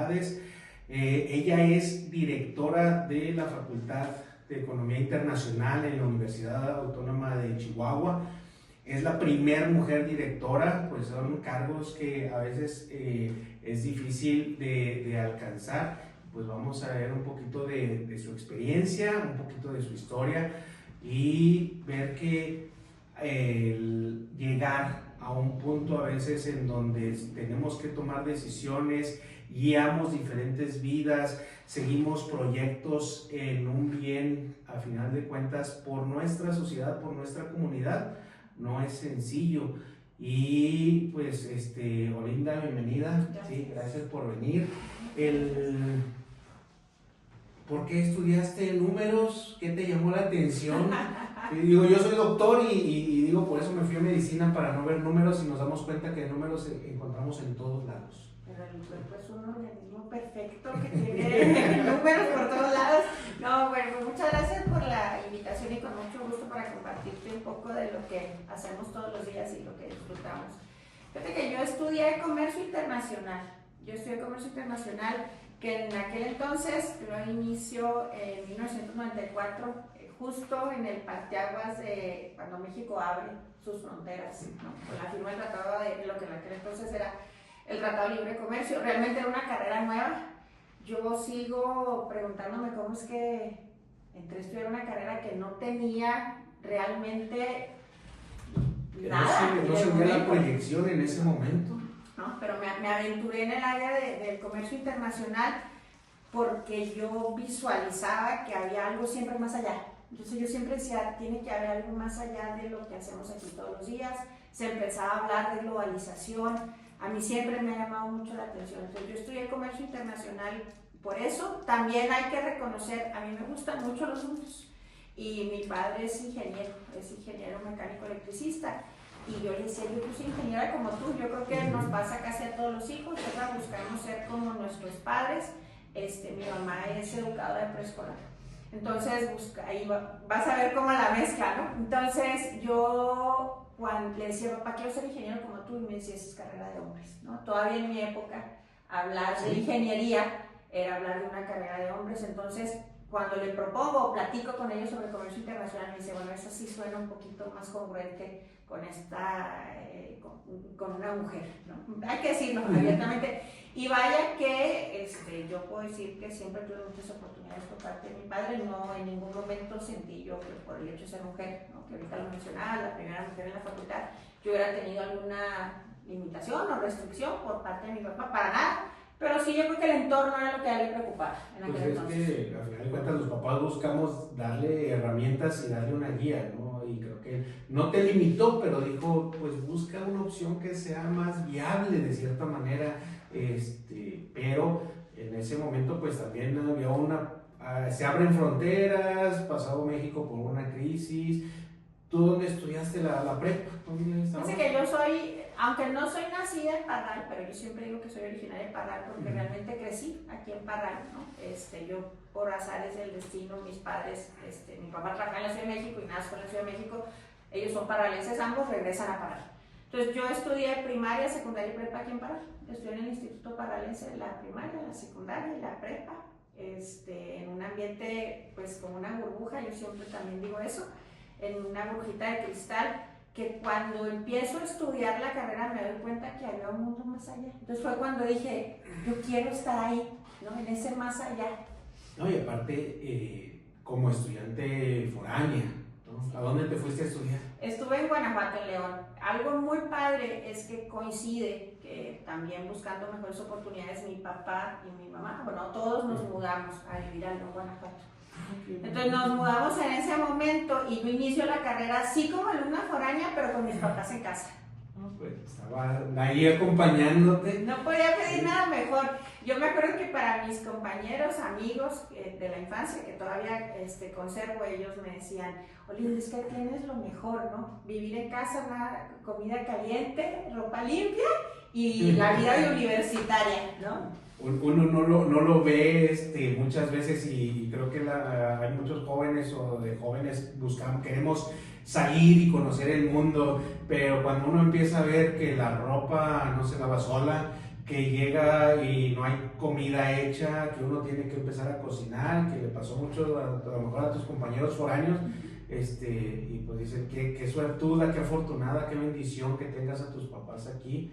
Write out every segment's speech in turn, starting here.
universidades. Ella es directora de la Facultad de Economía Internacional en la Universidad Autónoma de Chihuahua. Es la primer mujer directora, pues son cargos que a veces es difícil de alcanzar. Pues vamos a ver un poquito de su experiencia, un poquito de su historia y ver que llegar a un punto a veces en donde tenemos que tomar decisiones, guiamos diferentes vidas, seguimos proyectos en un bien, a final de cuentas, por nuestra sociedad, por nuestra comunidad, no es sencillo. Y pues, Olinda, bienvenida. Sí, gracias por venir. ¿Por qué estudiaste números? ¿Qué te llamó la atención? Digo, yo soy doctor y digo, por eso me fui a medicina, para no ver números, y nos damos cuenta que números encontramos en todos lados. Pero el cuerpo es un organismo perfecto que tiene números por todos lados. No, bueno, pues muchas gracias por la invitación y con mucho gusto para compartirte un poco de lo que hacemos todos los días y lo que disfrutamos. Fíjate que yo estudié comercio internacional. Que en aquel entonces lo inicio en 1994, justo en el parteaguas de cuando México abre sus fronteras, ¿no? Con la firma del tratado de lo que en aquel entonces era el Tratado de Libre Comercio. Realmente era una carrera nueva. Yo sigo preguntándome cómo es que entré a estudiar una carrera que no tenía realmente nada. No se veía la proyección en ese momento. ¿No? Pero me aventuré en el área del comercio internacional porque yo visualizaba que había algo siempre más allá. Entonces yo siempre decía, tiene que haber algo más allá de lo que hacemos aquí todos los días. Se empezaba a hablar de globalización. A mí siempre me ha llamado mucho la atención. Entonces yo estudié comercio internacional por eso. También hay que reconocer, a mí me gustan mucho los números. Y mi padre es ingeniero mecánico electricista. Y yo le decía, yo soy ingeniera como tú, yo creo que nos pasa casi a todos los hijos, ¿verdad? Buscamos ser como nuestros padres. Mi mamá es educadora de preescolar. Entonces, ahí vas a ver cómo la mezcla, ¿no? Entonces, yo cuando le decía, papá, quiero ser ingeniero como tú, y me decía, esa es carrera de hombres, ¿no? Todavía en mi época, hablar de ingeniería era hablar de una carrera de hombres. Entonces, cuando le propongo o platico con ellos sobre comercio internacional, me dice, bueno, eso sí suena un poquito más congruente con con una mujer, ¿no? Hay que decirlo abiertamente. Y vaya que yo puedo decir que siempre tuve muchas oportunidades por parte de mi padre. No, en ningún momento sentí yo que por el hecho de ser mujer, ¿no? Que ahorita lo mencionaba, la primera mujer en la facultad, yo hubiera tenido alguna limitación o restricción por parte de mi papá, para nada. Pero sí, yo creo que el entorno era lo que a él le preocupaba en aquel entonces. Que al final de cuentas los papás buscamos darle herramientas y darle una guía, ¿no? Y creo que no te limitó, pero dijo, pues busca una opción que sea más viable de cierta manera, pero en ese momento pues también había se abren fronteras, pasado México por una crisis. ¿Tú dónde estudiaste la prepa? Fíjate que yo soy, aunque no soy nacida en Parral, pero yo siempre digo que soy originaria de Parral porque realmente crecí aquí en Parral, ¿no? Yo por azares del destino, mis padres, mi papá trabaja en la Ciudad de México y nazco en la Ciudad de México, ellos son parralenses, ambos regresan a Parral. Entonces yo estudié primaria, secundaria y prepa aquí en Parral. Estudié en el Instituto Parralense la primaria, la secundaria y la prepa, en un ambiente pues como una burbuja, yo siempre también digo eso, en una burbujita de cristal, que cuando empiezo a estudiar la carrera me doy cuenta que había un mundo más allá. Entonces fue cuando dije, yo quiero estar ahí, ¿no? En ese más allá. No, y aparte, como estudiante foránea, ¿no? ¿A dónde te fuiste a estudiar? Estuve en Guanajuato, en León. Algo muy padre es que coincide que también buscando mejores oportunidades, mi papá y mi mamá, bueno, todos nos mudamos a vivir a León, Guanajuato. Entonces nos mudamos en ese momento y yo inicio la carrera así como alumna foránea, pero con mis papás en casa. Pues estaba ahí acompañándote. No podía pedir nada mejor. Yo me acuerdo que para mis compañeros, amigos de la infancia, que todavía conservo, ellos me decían, Olinda, es que tienes lo mejor, ¿no? Vivir en casa, una comida caliente, ropa limpia y la vida de universitaria, ¿no? Uno no lo ve muchas veces y creo que hay muchos jóvenes o de jóvenes queremos salir y conocer el mundo, pero cuando uno empieza a ver que la ropa no se lava sola, que llega y no hay comida hecha, que uno tiene que empezar a cocinar, que le pasó mucho a lo mejor a tus compañeros foráneos, y pues dicen qué suertuda, qué afortunada, qué bendición que tengas a tus papás aquí,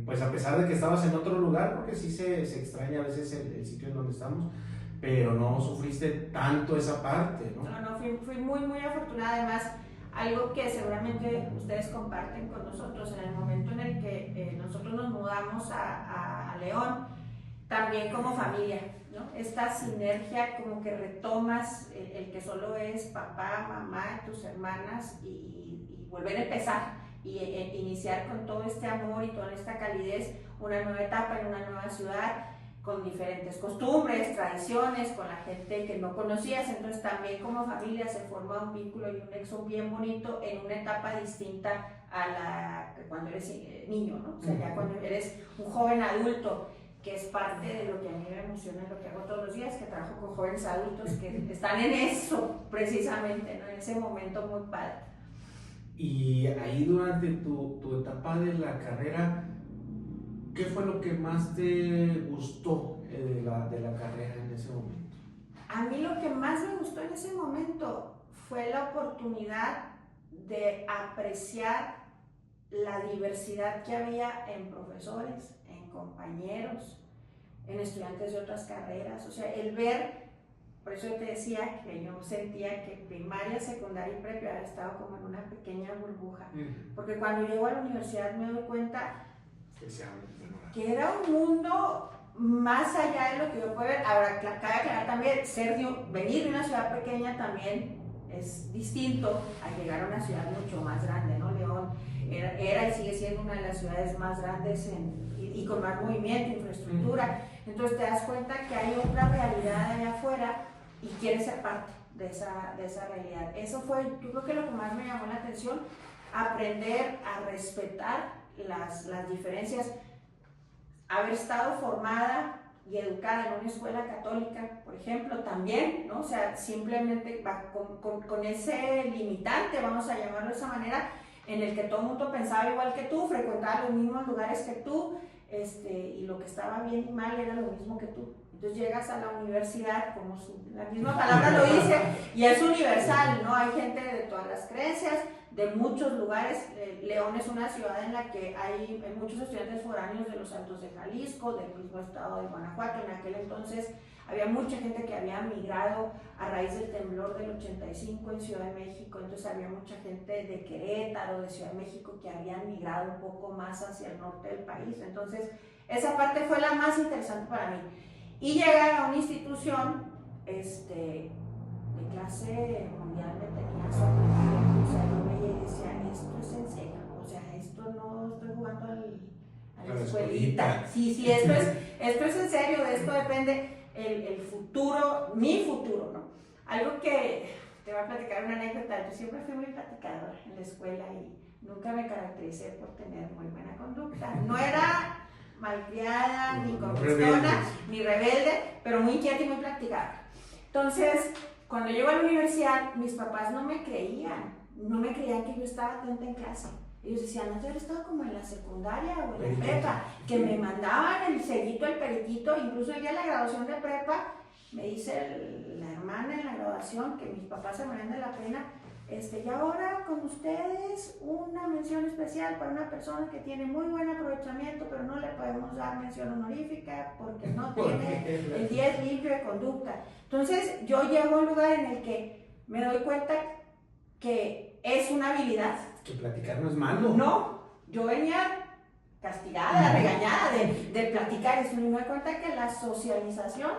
pues a pesar de que estabas en otro lugar, porque sí se extraña a veces el sitio en donde estamos, pero no sufriste tanto esa parte, ¿no? No, fui muy, muy afortunada. Además, algo que seguramente ustedes comparten con nosotros, en el momento en el que nosotros nos mudamos a León, también como familia, ¿no? Esta sinergia como que retomas el que solo es papá, mamá, tus hermanas y volver a empezar y iniciar con todo este amor y toda esta calidez una nueva etapa en una nueva ciudad, con diferentes costumbres, tradiciones, con la gente que no conocías. Entonces también como familia se forma un vínculo y un nexo bien bonito en una etapa distinta a la que cuando eres niño, ¿no? O sea, ya cuando eres un joven adulto, que es parte de lo que a mí me emociona, lo que hago todos los días, que trabajo con jóvenes adultos que están en eso precisamente, ¿no? En ese momento muy padre. Y ahí durante tu etapa de la carrera, ¿qué fue lo que más te gustó de la carrera en ese momento? A mí lo que más me gustó en ese momento fue la oportunidad de apreciar la diversidad que había en profesores, en compañeros, en estudiantes de otras carreras. O sea, el ver, por eso yo te decía que yo sentía que primaria, secundaria y prepa había estado como en una pequeña burbuja. Porque cuando llego a la universidad me doy cuenta que era un mundo más allá de lo que yo puedo ver. Ahora, cabe aclarar también, venir de una ciudad pequeña también es distinto a llegar a una ciudad mucho más grande, ¿no? León era y sigue siendo una de las ciudades más grandes y con más movimiento, infraestructura. Entonces te das cuenta que hay otra realidad allá afuera y quieres ser parte de esa realidad. Eso fue, yo creo que lo que más me llamó la atención, aprender a respetar las diferencias. Haber estado formada y educada en una escuela católica, por ejemplo, también, ¿no? O sea, simplemente con ese limitante, vamos a llamarlo de esa manera, en el que todo el mundo pensaba igual que tú, frecuentaba los mismos lugares que tú, y lo que estaba bien y mal era lo mismo que tú. Entonces llegas a la universidad, como la misma palabra lo dice, y es universal, ¿no? Hay gente de todas las creencias, de muchos lugares. León es una ciudad en la que hay muchos estudiantes foráneos de los Altos de Jalisco, del mismo estado de Guanajuato. En aquel entonces había mucha gente que había migrado a raíz del temblor del 85 en Ciudad de México, entonces había mucha gente de Querétaro, de Ciudad de México, que habían migrado un poco más hacia el norte del país. Entonces esa parte fue la más interesante para mí. Y llegar a una institución de clase mundial me tenía sorprendido. O sea, yo veía y decía, esto es en serio, o sea, esto no estoy jugando a la escuelita. Sí, esto es en serio, de esto depende el futuro, mi futuro, ¿no? Algo que te voy a platicar una anécdota. Yo siempre fui muy platicadora en la escuela y nunca me caractericé por tener muy buena conducta. No era malcriada, ni contestona, ni rebelde, pero muy inquieta y muy platicadora. Entonces, cuando llego a la universidad, mis papás no me creían que yo estaba atenta en clase. Ellos decían, ¿no te habías estado como en la secundaria o en la prepa? Que me mandaban el sellito, el periquito. Incluso el día de la graduación de prepa, me dice la hermana en la graduación, que mis papás se morían de la pena, y ahora con ustedes una mención especial para una persona que tiene muy buen aprovechamiento, pero no le podemos dar mención honorífica porque no tiene el 10 limpio de conducta. Entonces yo llego a un lugar en el que me doy cuenta que es una habilidad. Que platicar no es malo. No, yo venía castigada, regañada de platicar, y me doy cuenta que la socialización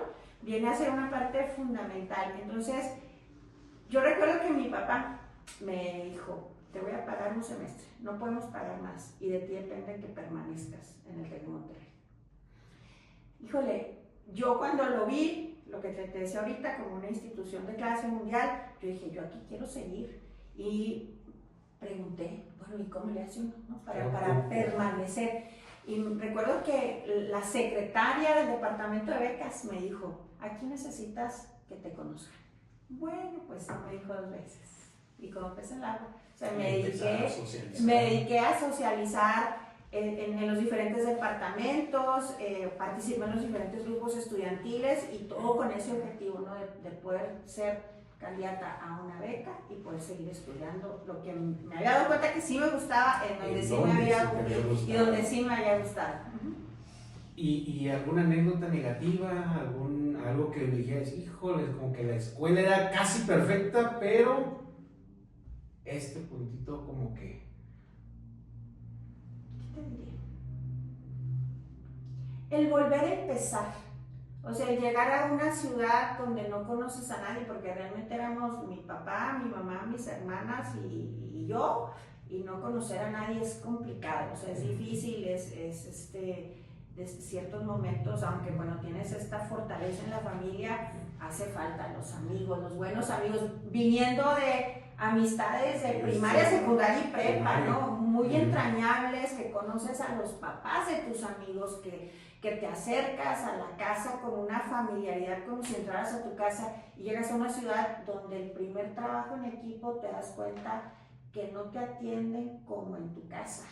viene a ser una parte fundamental. Entonces, yo recuerdo que mi papá me dijo, te voy a pagar un semestre, no podemos pagar más, y de ti depende que permanezcas en el TEC de Monterrey. Híjole, yo cuando lo vi, lo que te decía ahorita, como una institución de clase mundial, yo dije, yo aquí quiero seguir. Y pregunté, bueno, ¿y cómo le hace uno, no? para permanecer? Y recuerdo que la secretaria del departamento de becas me dijo, aquí necesitas que te conozcan. Bueno, pues me dijo 2 veces. Y como pez en el agua. O sea, me dediqué a socializar. en los diferentes departamentos, participo en los diferentes grupos estudiantiles y todo con ese objetivo, ¿no? de poder ser candidata a una beca y poder seguir estudiando lo que me había dado cuenta que sí me gustaba, en donde sí me había gustado y donde sí me había gustado. ¿Y alguna anécdota negativa? Algo que me dijeras, híjole, como que la escuela era casi perfecta, pero este puntito como que... ¿Qué te diría? El volver a empezar. O sea, el llegar a una ciudad donde no conoces a nadie, porque realmente éramos mi papá, mi mamá, mis hermanas y yo, y no conocer a nadie es complicado, o sea, es difícil, de ciertos momentos, aunque bueno, tienes esta fortaleza en la familia, hace falta los amigos, los buenos amigos, viniendo de amistades de primaria, secundaria y prepa, ¿no? Muy entrañables, que conoces a los papás de tus amigos, que te acercas a la casa con una familiaridad como si entraras a tu casa y llegas a una ciudad donde el primer trabajo en equipo te das cuenta que no te atienden como en tu casa.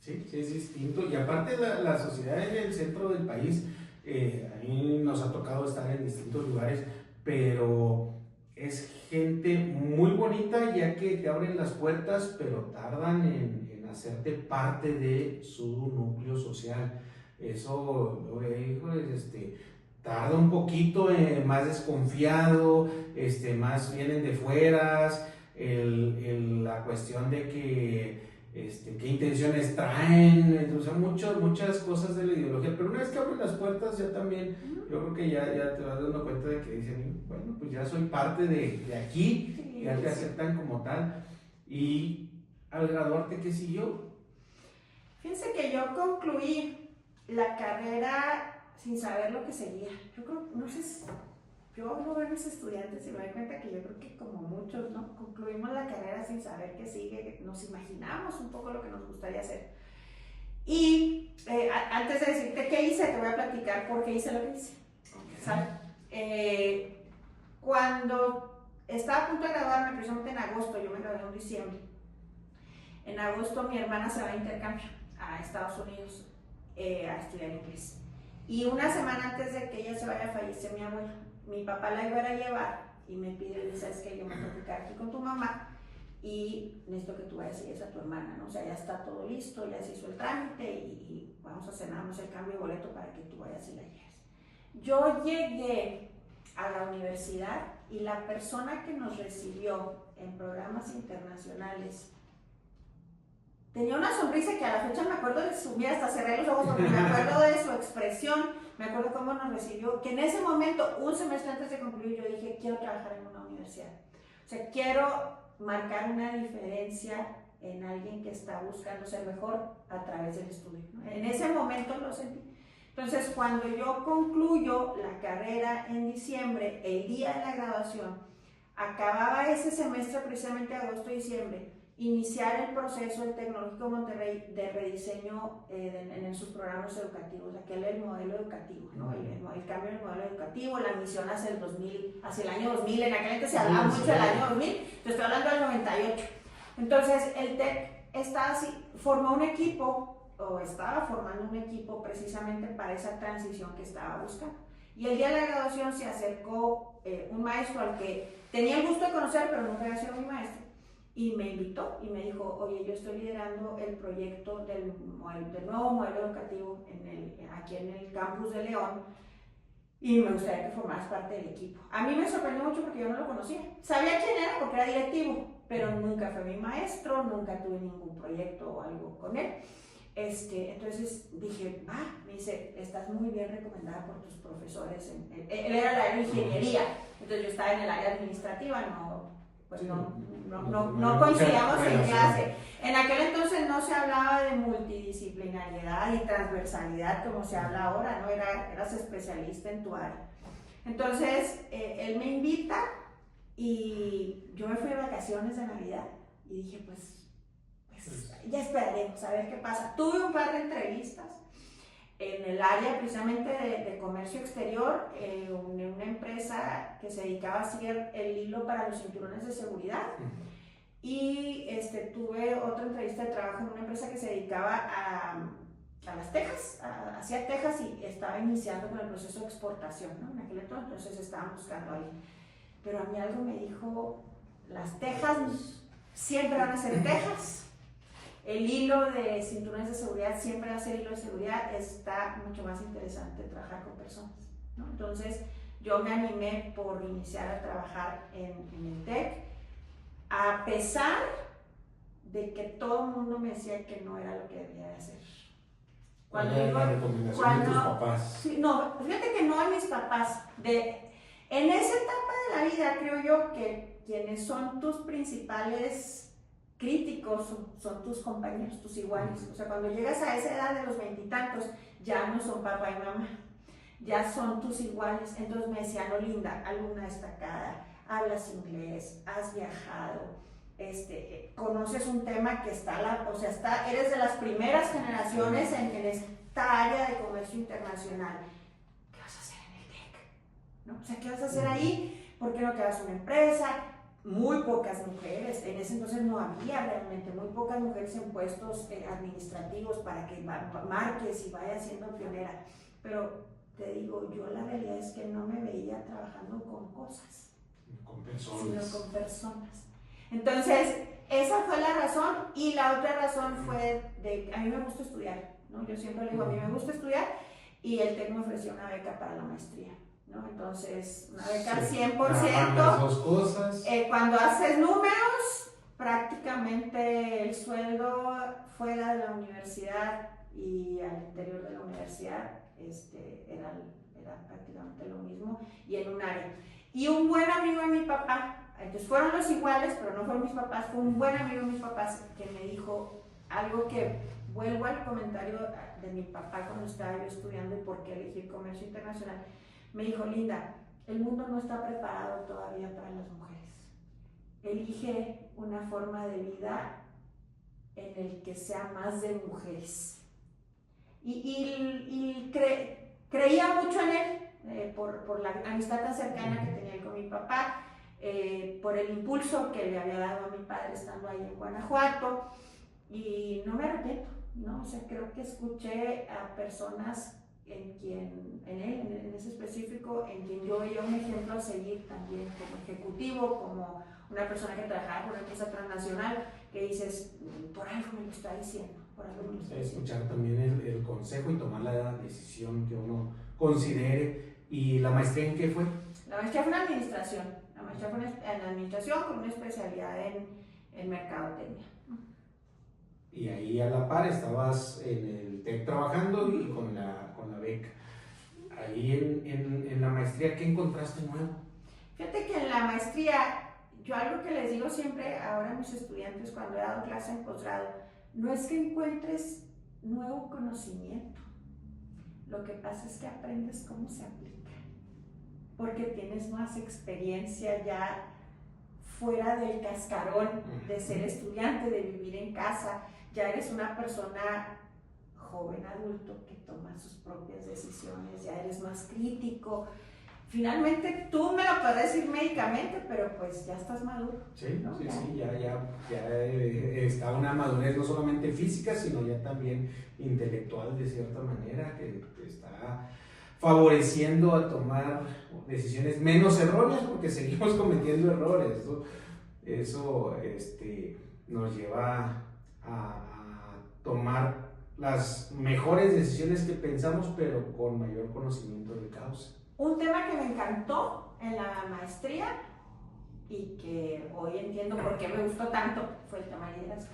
Sí, es distinto. Y aparte la sociedad en el centro del país, a mí nos ha tocado estar en distintos lugares, pero es gente muy bonita ya que te abren las puertas, pero tardan en hacerte parte de su núcleo social. Eso, híjoles, tarda un poquito, más desconfiado, más vienen de fueras, la cuestión de que qué intenciones traen, entonces muchas cosas de la ideología, pero una vez que abren las puertas ya también, yo creo que ya te vas dando cuenta de que dicen, bueno, pues ya soy parte de aquí, sí, ya te aceptan como tal. Y al graduarte, ¿qué siguió? Fíjense que yo concluí la carrera sin saber lo que seguía. Yo creo, no sé, yo lo veo a mis estudiantes y me doy cuenta que yo creo que como muchos, ¿no? Concluimos la carrera sin saber qué sigue, nos imaginamos un poco lo que nos gustaría hacer. Y antes de decirte qué hice, te voy a platicar por qué hice lo que hice. Cuando estaba a punto de graduarme, precisamente en agosto, yo me gradué en diciembre. En agosto mi hermana se va a intercambio a Estados Unidos a estudiar inglés. Y una semana antes de que ella se vaya, fallece mi abuelo. Mi papá la iba a llevar y me pide, ¿sabes qué? Yo me tengo que quedar aquí con tu mamá y necesito que tú vayas y a tu hermana, ¿no? O sea, ya está todo listo, ya se hizo el trámite y vamos a cenarnos el cambio de boleto para que tú vayas y la lleves. Yo llegué a la universidad y la persona que nos recibió en programas internacionales tenía una sonrisa que a la fecha me acuerdo de su mirada, hasta cerré los ojos porque me acuerdo de su expresión, me acuerdo cómo nos recibió, que en ese momento, un semestre antes de concluir, yo dije, quiero trabajar en una universidad. O sea, quiero marcar una diferencia en alguien que está buscando ser mejor a través del estudio, ¿no? En ese momento lo sentí. Entonces, cuando yo concluyo la carrera en diciembre, el día de la graduación, acababa ese semestre precisamente agosto-diciembre, iniciar el proceso del Tecnológico Monterrey de rediseño en sus programas educativos, aquel es el modelo educativo, ¿no? El cambio del modelo educativo, la misión hacia el 2000, hacia el año 2000, en aquel entonces se hablaba mucho del año 2000, te estoy hablando del 98. Entonces el TEC está así, formó un equipo, o estaba formando un equipo precisamente para esa transición que estaba buscando. Y el día de la graduación se acercó un maestro al que tenía el gusto de conocer, pero nunca había sido mi maestro. Y me invitó y me dijo, oye, yo estoy liderando el proyecto del nuevo modelo educativo aquí en el campus de León y me gustaría que formaras parte del equipo. A mí me sorprendió mucho porque yo no lo conocía. Sabía quién era porque era directivo, pero nunca fue mi maestro, nunca tuve ningún proyecto o algo con él. Entonces dije, me dice, estás muy bien recomendada por tus profesores. Él era el área de ingeniería, entonces yo estaba en el área administrativa, no coincidíamos en clase. En aquel entonces no se hablaba de multidisciplinariedad y transversalidad como se habla ahora, ¿no? Eras especialista en tu área. Entonces, él me invita y yo me fui de vacaciones de Navidad y dije, pues ya esperaremos a ver qué pasa. Tuve un par de entrevistas en el área precisamente de comercio exterior, una empresa que se dedicaba a hacer el hilo para los cinturones de seguridad. y tuve otra entrevista de trabajo en una empresa que se dedicaba a las tejas, hacía tejas y estaba iniciando con el proceso de exportación, ¿no? En aquel entonces estaban buscando a alguien. Pero a mí algo me dijo, las tejas siempre van a ser tejas, el hilo de cinturones de seguridad siempre va a ser hilo de seguridad, está mucho más interesante trabajar con personas, ¿no? Entonces yo me animé por iniciar a trabajar en el TEC, a pesar de que todo el mundo me decía que no era lo que debía de hacer. ¿Cuál era la recomendación de tus papás? Sí, no, fíjate que no de mis papás. En esa etapa de la vida creo yo que quienes son tus principales críticos son tus compañeros, tus iguales. O sea, cuando llegas a esa edad de los 20 y tantos, ya no son papá y mamá, ya son tus iguales. Entonces me decían, no, Linda, alumna destacada, hablas inglés, has viajado, conoces un tema que eres de las primeras generaciones en esta área de comercio internacional. ¿Qué vas a hacer en el TEC? ¿No? O sea, ¿qué vas a hacer ahí? ¿Por qué no te vas a una empresa? Muy pocas mujeres, en ese entonces no había realmente, muy pocas mujeres en puestos administrativos para que marques y vayas siendo pionera. Pero te digo, yo la realidad es que no me veía trabajando con cosas, con personas, sino con personas. Entonces, esa fue la razón, y la otra razón fue de a mí me gusta estudiar, ¿no? Yo siempre le digo, a mí me gusta estudiar, y el TEC me ofreció una beca para la maestría, ¿no? Entonces, una beca 100%. Las dos cosas. Cuando haces números, prácticamente el sueldo fuera de la universidad y al interior de la universidad era prácticamente lo mismo, y en un área. Y un buen amigo de mi papá, entonces fueron los iguales, pero no fueron mis papás, fue un buen amigo de mis papás que me dijo algo que vuelvo al comentario de mi papá cuando estaba yo estudiando y por qué elegí comercio internacional. Me dijo, Linda, el mundo no está preparado todavía para las mujeres. Elige una forma de vida en el que sea más de mujeres. Y creía mucho en él, por la amistad tan cercana que tenía él con mi papá, por el impulso que le había dado a mi padre estando ahí en Guanajuato, y no me arrepiento, ¿no? O sea, creo que escuché a personas en ese específico, en quien yo veía un ejemplo a seguir también como ejecutivo, como una persona que trabajaba por una empresa transnacional, que dices, por algo me lo está diciendo, por algo me lo está diciendo. Escuchar también el consejo y tomar la decisión que uno considere. ¿Y la maestría en qué fue? La maestría fue en administración, la maestría fue en administración con una especialidad en mercadotecnia. Y ahí a la par estabas en el TEC trabajando y con la beca. Ahí en la maestría, ¿qué encontraste nuevo? Fíjate que en la maestría, yo algo que les digo siempre ahora a mis estudiantes cuando he dado clase en posgrado, no es que encuentres nuevo conocimiento, lo que pasa es que aprendes cómo se aplica, porque tienes más experiencia ya fuera del cascarón de ser estudiante, de vivir en casa. Ya eres una persona joven, adulto, que toma sus propias decisiones, ya eres más crítico. Finalmente, tú me lo puedes decir médicamente, pero pues ya estás maduro. Sí, ¿no? sí, ya está una madurez no solamente física, sino ya también intelectual de cierta manera, que te está favoreciendo a tomar decisiones menos erróneas, porque seguimos cometiendo errores. Eso nos lleva a tomar las mejores decisiones que pensamos, pero con mayor conocimiento de causa. Un tema que me encantó en la maestría y que hoy entiendo por qué me gustó tanto fue el tema de liderazgo.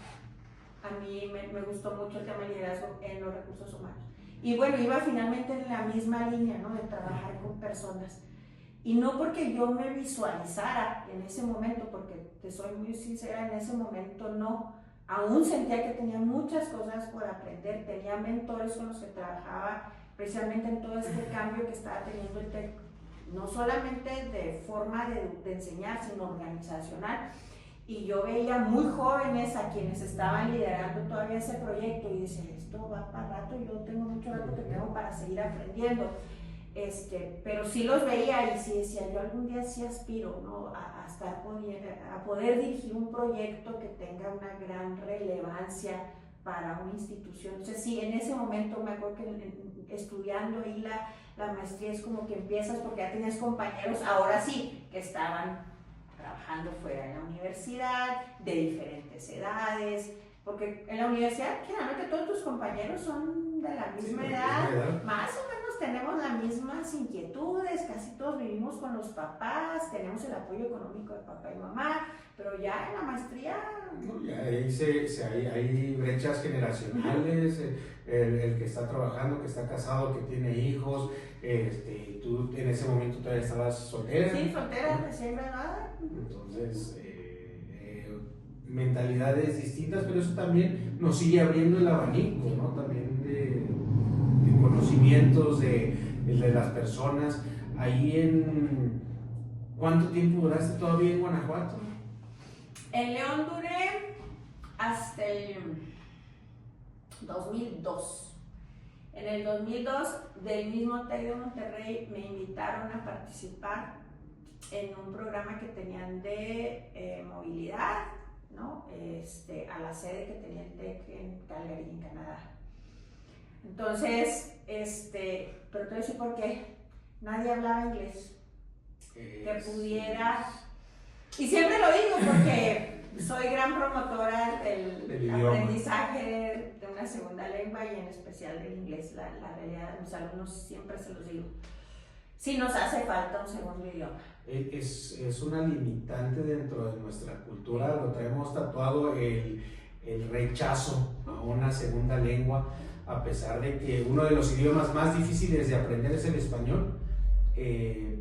A mí me gustó mucho el tema de liderazgo en los recursos humanos. Y bueno, iba finalmente en la misma línea, ¿no? De trabajar con personas. Y no porque yo me visualizara en ese momento, porque te soy muy sincera, en ese momento no. Aún sentía que tenía muchas cosas por aprender, tenía mentores con los que trabajaba precisamente en todo este cambio que estaba teniendo el TEC, no solamente de forma de enseñar, sino organizacional. Y yo veía muy jóvenes a quienes estaban liderando todavía ese proyecto y decía, esto va para rato, yo tengo mucho rato que tengo para seguir aprendiendo. Pero sí los veía y sí decía, yo algún día sí aspiro, ¿no? A poder dirigir un proyecto que tenga una gran relevancia para una institución. O sea, sí, en ese momento me acuerdo que estudiando ahí la maestría es como que empiezas porque ya tenías compañeros, ahora sí, que estaban trabajando fuera de la universidad, de diferentes edades, porque en la universidad generalmente todos tus compañeros son de la misma edad, más o menos tenemos las mismas inquietudes, casi todos vivimos con los papás, tenemos el apoyo económico de papá y mamá, pero ya en la maestría... No, ya ahí hay brechas generacionales, el que está trabajando, que está casado, que tiene hijos, tú en ese momento todavía estabas soltera. Sí, soltera, recién graduada. Entonces, mentalidades distintas, pero eso también nos sigue abriendo el abanico, ¿no? También de conocimientos de las personas. ¿Cuánto tiempo duraste todavía en Guanajuato? En León duré hasta el 2002. En el 2002, del mismo TEC de Monterrey, me invitaron a participar en un programa que tenían de movilidad, ¿no? A la sede que tenía el TEC en Calgary, en Canadá. Entonces, pero te voy a decir por qué. Nadie hablaba inglés. Que pudiera... Y siempre lo digo porque soy gran promotora del aprendizaje de una segunda lengua y en especial del inglés. La realidad de mis alumnos siempre se los digo. Sí nos hace falta un segundo idioma. Es una limitante dentro de nuestra cultura, lo traemos tatuado el rechazo a una segunda lengua, a pesar de que uno de los idiomas más difíciles de aprender es el español,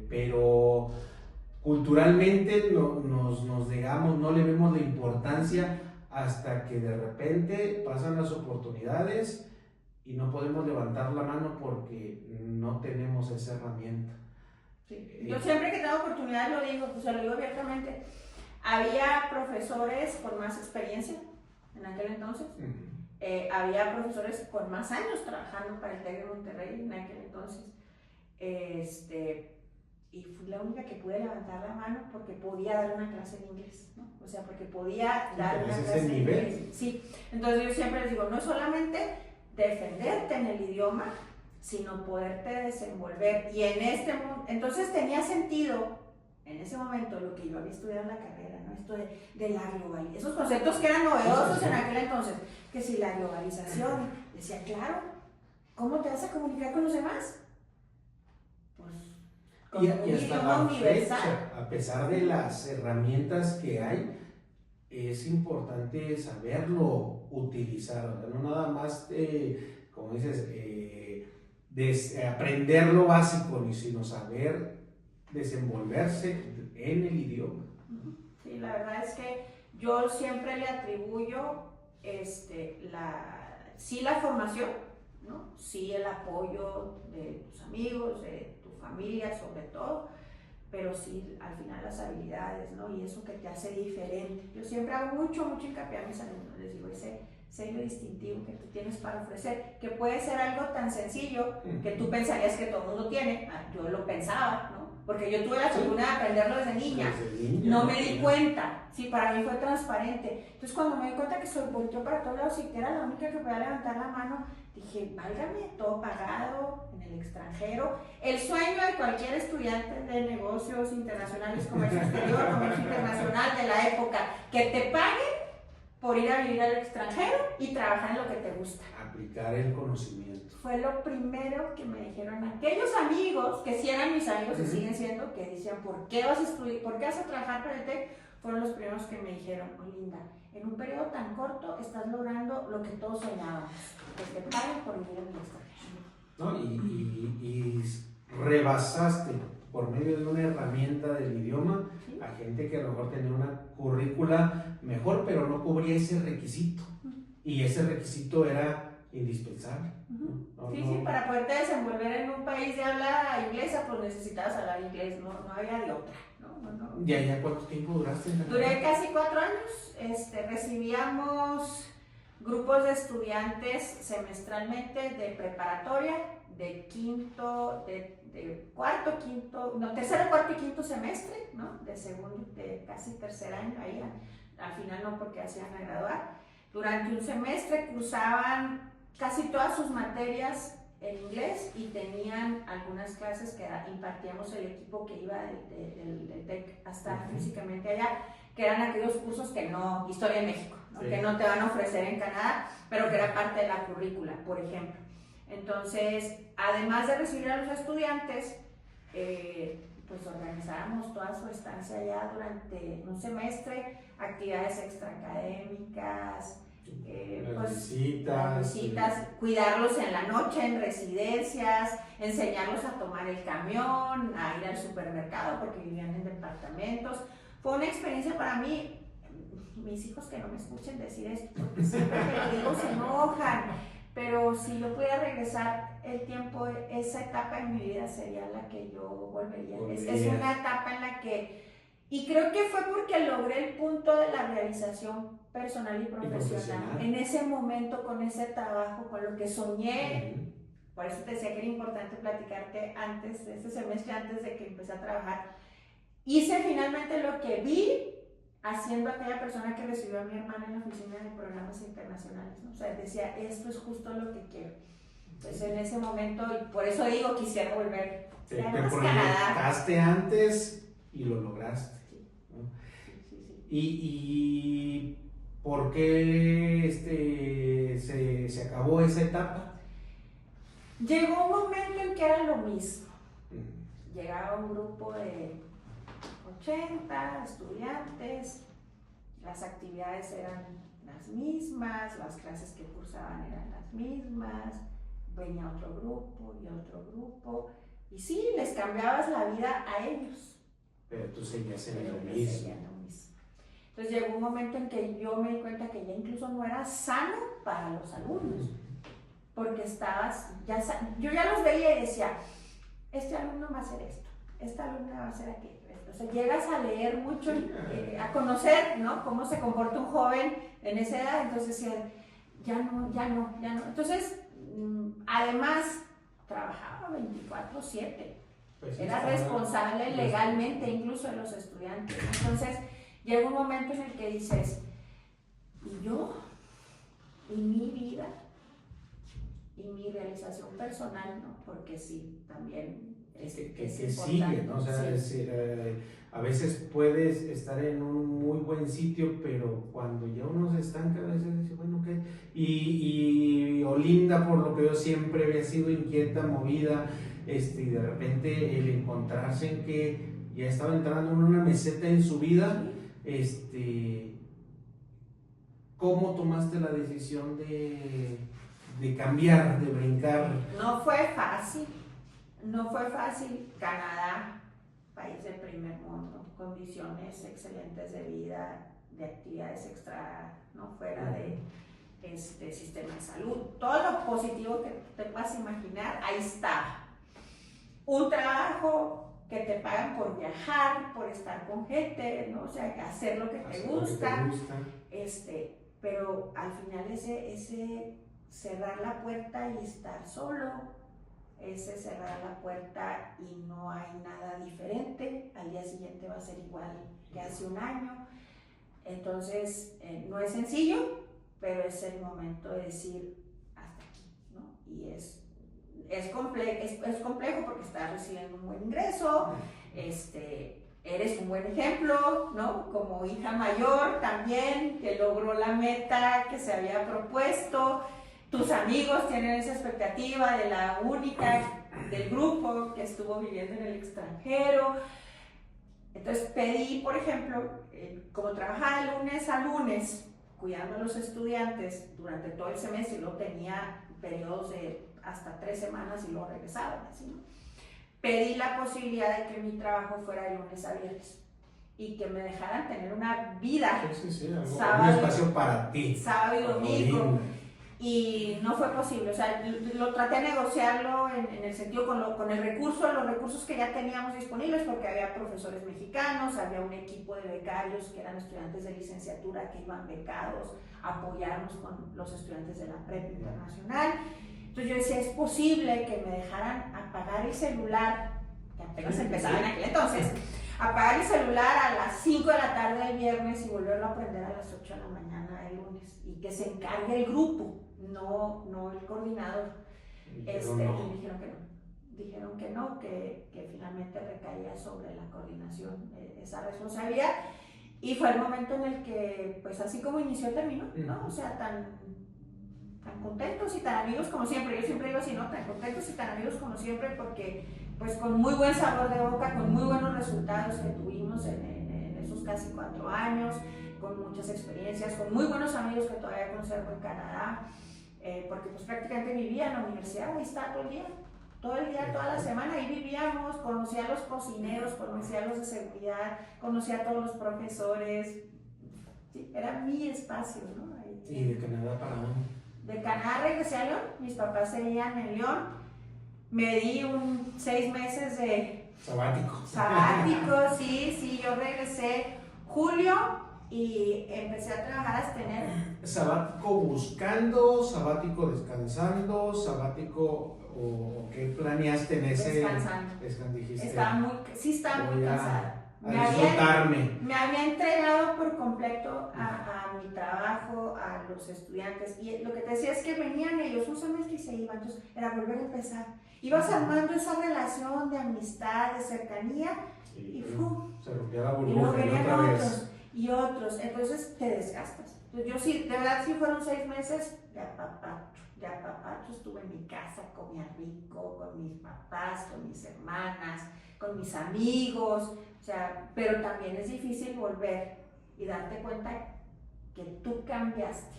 pero culturalmente nos negamos, no le vemos la importancia hasta que de repente pasan las oportunidades y no podemos levantar la mano porque no tenemos esa herramienta. Sí. Yo siempre que tengo oportunidad lo digo, pues se lo digo abiertamente. Había profesores con más experiencia en aquel entonces, había profesores con más años trabajando para el TEC de Monterrey en aquel entonces, y fui la única que pude levantar la mano porque podía dar una clase de inglés, ¿no? O sea, porque podía dar una clase de inglés. Sí, entonces yo siempre les digo, no es solamente defenderte en el idioma, sino poderte desenvolver. Y entonces tenía sentido en ese momento lo que yo había estudiado en la carrera, ¿no? Esto de la globalización, esos conceptos que eran novedosos en aquel entonces, que si la globalización, decía, claro, ¿cómo te vas a comunicar con los demás? Pues con un idioma universal. Fecha, a pesar de las herramientas que hay, es importante saberlo utilizar, o sea, no nada más, como dices, aprender lo básico, sino saber desenvolverse en el idioma. Sí, la verdad es que yo siempre le atribuyo sí la formación, ¿no? Sí el apoyo de tus amigos, de tu familia sobre todo, pero sí al final las habilidades, ¿no? Y eso que te hace diferente. Yo siempre hago mucho hincapié a mis alumnos, les digo, ese sello distintivo que tú tienes para ofrecer, que puede ser algo tan sencillo que tú pensarías que todo el mundo tiene. Yo lo pensaba, ¿no? Porque yo tuve la fortuna de aprenderlo desde niña, no me di cuenta, sí, para mí fue transparente. Entonces cuando me di cuenta que se volteó para todos lados y que era la única que podía levantar la mano, dije, válgame, todo pagado en el extranjero. El sueño de cualquier estudiante de negocios internacionales, comercio exterior, comercio internacional de la época, que te paguen por ir a vivir al extranjero y trabajar en lo que te gusta. Aplicar el conocimiento. Fue lo primero que me dijeron aquellos amigos, que sí eran mis amigos y siguen siendo, que decían, ¿por qué vas a estudiar? ¿Por qué vas a trabajar para el TEC? Fueron los primeros que me dijeron, oh, Linda, en un periodo tan corto estás logrando lo que todos soñábamos, que te paguen por vivir en el extranjero. ¿No? Y rebasaste por medio de una herramienta del idioma a gente que a lo mejor tenía una currícula mejor, pero no cubría ese requisito. Y ese requisito era indispensable. Sí, para poderte desenvolver en un país de habla inglesa, pues necesitabas hablar inglés, no había de otra. ¿Ya cuánto tiempo duraste? Duré casi 4 años. Recibíamos grupos de estudiantes semestralmente de preparatoria, tercero, cuarto y quinto semestre, ¿no? De segundo, de casi tercer año, ahí al final no, porque hacían a graduar. Durante un semestre cursaban casi todas sus materias en inglés y tenían algunas clases que impartíamos el equipo que iba del TEC hasta físicamente allá, que eran aquellos cursos que no, Historia de México, ¿no? Sí. Que no te van a ofrecer en Canadá, pero que era parte de la currícula, por ejemplo. Entonces, además de recibir a los estudiantes, pues organizábamos toda su estancia allá durante un semestre, actividades extraacadémicas, las visitas, cuidarlos en la noche en residencias, enseñarlos a tomar el camión, a ir al supermercado porque vivían en departamentos. Fue una experiencia para mí. Mis hijos que no me escuchen decir esto, porque siempre que lo digo se enojan, pero si yo pudiera regresar el tiempo, esa etapa en mi vida sería la que yo volvería. Es una etapa en la que, y creo que fue porque logré el punto de la realización personal y profesional. En ese momento, con ese trabajo, con lo que soñé. Por eso te decía que era importante platicarte antes de este semestre, antes de que empecé a trabajar. Hice finalmente lo que vi haciendo aquella persona que recibió a mi hermana en la oficina de programas internacionales, ¿no? O sea, decía, esto es justo lo que quiero. Pues en ese momento, y por eso digo, quisiera volver. Te proyectaste antes y lo lograste. Sí. ¿No? Sí. ¿Y por qué se acabó esa etapa? Llegó un momento en que era lo mismo. Llegaba un grupo de 80 estudiantes, las actividades eran las mismas, las clases que cursaban eran las mismas, venía otro grupo y otro grupo, y sí, les cambiabas la vida a ellos. Pero tú seguías en lo mismo. Entonces llegó un momento en que yo me di cuenta que ya incluso no era sano para los alumnos, porque yo ya los veía y decía, este alumno va a hacer esto, esta alumna va a hacer aquello. O sea, llegas a leer mucho, a conocer, ¿no? Cómo se comporta un joven en esa edad, entonces ya no. Entonces, además, trabajaba 24/7, pues era responsable legalmente incluso de los estudiantes. Entonces, llega un momento en el que dices, ¿y yo? ¿Y mi vida? ¿Y mi realización personal? ¿No? Porque sí, también que sigue, ¿no? O sea, sí. A veces puedes estar en un muy buen sitio, pero cuando ya uno se estanca, a veces dice, bueno, ¿qué? Y Olinda, por lo que yo siempre había sido inquieta, movida, y de repente el encontrarse en que ya estaba entrando en una meseta en su vida, ¿cómo tomaste la decisión de cambiar, de brincar? No fue fácil. Canadá, país del primer mundo, condiciones excelentes de vida, de actividades extra, ¿no? Fuera de sistema de salud, todo lo positivo que te puedas imaginar, ahí está. Un trabajo que te pagan por viajar, por estar con gente, ¿no? O sea, hacer lo que te gusta. Pero al final ese cerrar la puerta y estar solo, ese cerrar la puerta y no hay nada diferente, al día siguiente va a ser igual que hace un año. Entonces, no es sencillo, pero es el momento de decir hasta aquí, ¿no? Y es complejo porque estás recibiendo un buen ingreso, eres un buen ejemplo, ¿no? Como hija mayor también, que logró la meta que se había propuesto. Tus amigos tienen esa expectativa de la única del grupo que estuvo viviendo en el extranjero. Entonces pedí, por ejemplo, como trabajaba de lunes a lunes, cuidando a los estudiantes durante todo el semestre, y luego tenía periodos de hasta 3 semanas y luego regresaban, así, ¿no? Pedí la posibilidad de que mi trabajo fuera de lunes a viernes y que me dejaran tener una vida. Un espacio para ti. Sábado y domingo. Y no fue posible, o sea, lo traté de negociarlo en el sentido con los recursos que ya teníamos disponibles, porque había profesores mexicanos, había un equipo de becarios que eran estudiantes de licenciatura que iban becados a apoyarnos con los estudiantes de la prepa internacional. Entonces yo decía, es posible que me dejaran apagar el celular, que apenas empezaba en aquel entonces, apagar el celular a las 5 de la tarde del viernes y volverlo a prender a las 8 de la mañana del lunes, y que se encargue el grupo, no el coordinador. Y dijeron que no, que finalmente recaía sobre la coordinación esa responsabilidad, y fue el momento en el que, pues así como inició, terminó, ¿no? O sea, tan contentos y tan amigos como siempre. Yo siempre digo así, ¿no? Tan contentos y tan amigos como siempre, porque pues con muy buen sabor de boca, con muy buenos resultados que tuvimos en esos casi 4 años, con muchas experiencias, con muy buenos amigos que todavía conservo en Canadá, porque pues prácticamente vivía en la universidad, ahí estaba todo el día, toda la semana, ahí vivíamos, conocía a los cocineros, conocía a los de seguridad, conocía a todos los profesores, sí, era mi espacio, ¿no? Ahí, ¿Y de Canadá para dónde? De Canadá regresé a León, mis papás seguían en León, me di 6 meses de sabático, sí, yo regresé julio y empecé a trabajar hasta enero. ¿Sabático buscando, sabático descansando, sabático o qué planeaste en ese? Descansando. Dijiste, estaba muy cansada. Me había entregado por completo a mi trabajo, a los estudiantes, y lo que te decía es que venían ellos un semestre y se iban, entonces era volver a empezar. Ibas armando esa relación de amistad, de cercanía, y se rompía la burbuja, y luego venían otra vez. otros, entonces te desgastas. Entonces yo sí, de verdad sí fueron 6 meses de apapacho, estuve en mi casa, comía rico, con mis papás, con mis hermanas, con mis amigos, o sea, pero también es difícil volver y darte cuenta que tú cambiaste.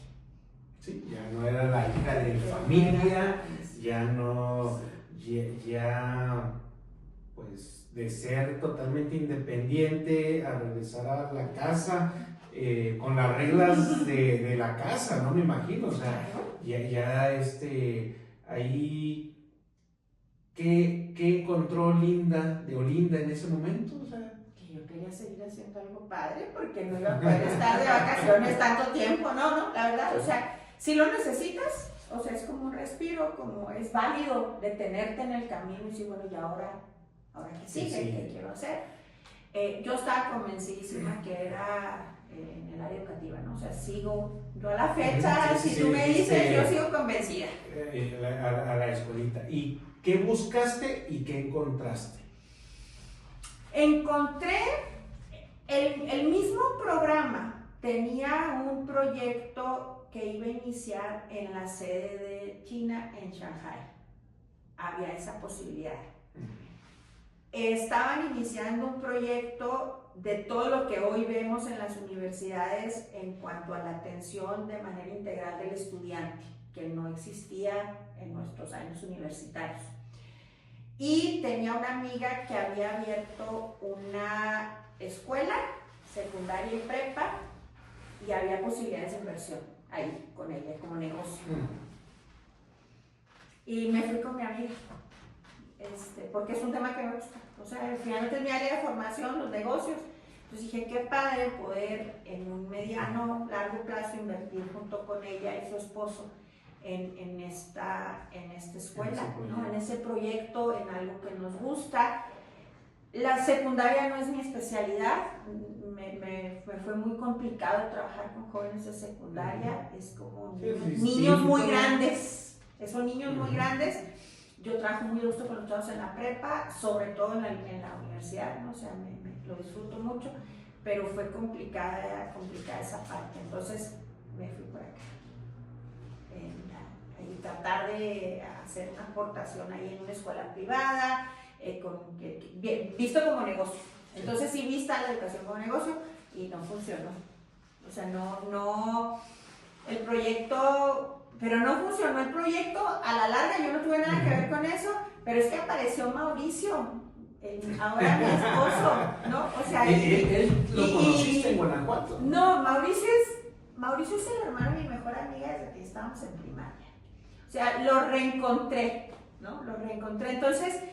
Sí, ya no era la hija de familia, ya no, ya pues de ser totalmente independiente a regresar a la casa con las reglas de la casa, ¿no? Me imagino, o sea, ya ahí... ¿Qué encontró Olinda en ese momento? O sea, que yo quería seguir haciendo algo padre porque no iba a poder estar de vacaciones tanto tiempo, no, la verdad, o sea, si lo necesitas, o sea, es como un respiro, como es válido detenerte en el camino y decir, bueno, ¿y ahora qué sigue? ¿Qué quiero hacer? Yo estaba convencidísima que era en el área educativa, ¿no? O sea, sigo, yo a la fecha, si tú me dices, yo sigo convencida. A la escuelita. ¿Y qué buscaste y qué encontraste? Encontré el mismo programa, tenía un proyecto que iba a iniciar en la sede de China en Shanghai. Había esa posibilidad. Estaban iniciando un proyecto de todo lo que hoy vemos en las universidades en cuanto a la atención de manera integral del estudiante, que no existía en nuestros años universitarios. Y tenía una amiga que había abierto una escuela secundaria y prepa y había posibilidades de inversión ahí con ella como negocio. Y me fui con mi amiga, porque es un tema que me gusta. O sea, finalmente es mi área de formación, los negocios. Entonces dije, qué padre poder en un mediano, largo plazo invertir junto con ella y su esposo en esta escuela, ¿no? En ese proyecto, en algo que nos gusta. La secundaria no es mi especialidad, me fue muy complicado trabajar con jóvenes de secundaria, es como niños muy grandes, son niños muy grandes. Yo trabajo muy gusto con los chavos en la prepa, sobre todo en la universidad, ¿no? O sea, lo disfruto mucho, pero fue complicada esa parte, entonces me fui por acá. Y tratar de hacer una aportación ahí en una escuela privada, visto como negocio. Entonces sí vista la educación como negocio y no funcionó. O sea, no, el proyecto... Pero no funcionó el proyecto, a la larga yo no tuve nada que ver con eso, pero es que apareció Mauricio, ahora mi esposo, ¿no? O sea, ¿Él lo conociste en Guanajuato? No, Mauricio es el hermano de mi mejor amiga desde que estábamos en primaria. O sea, lo reencontré, ¿no? Entonces,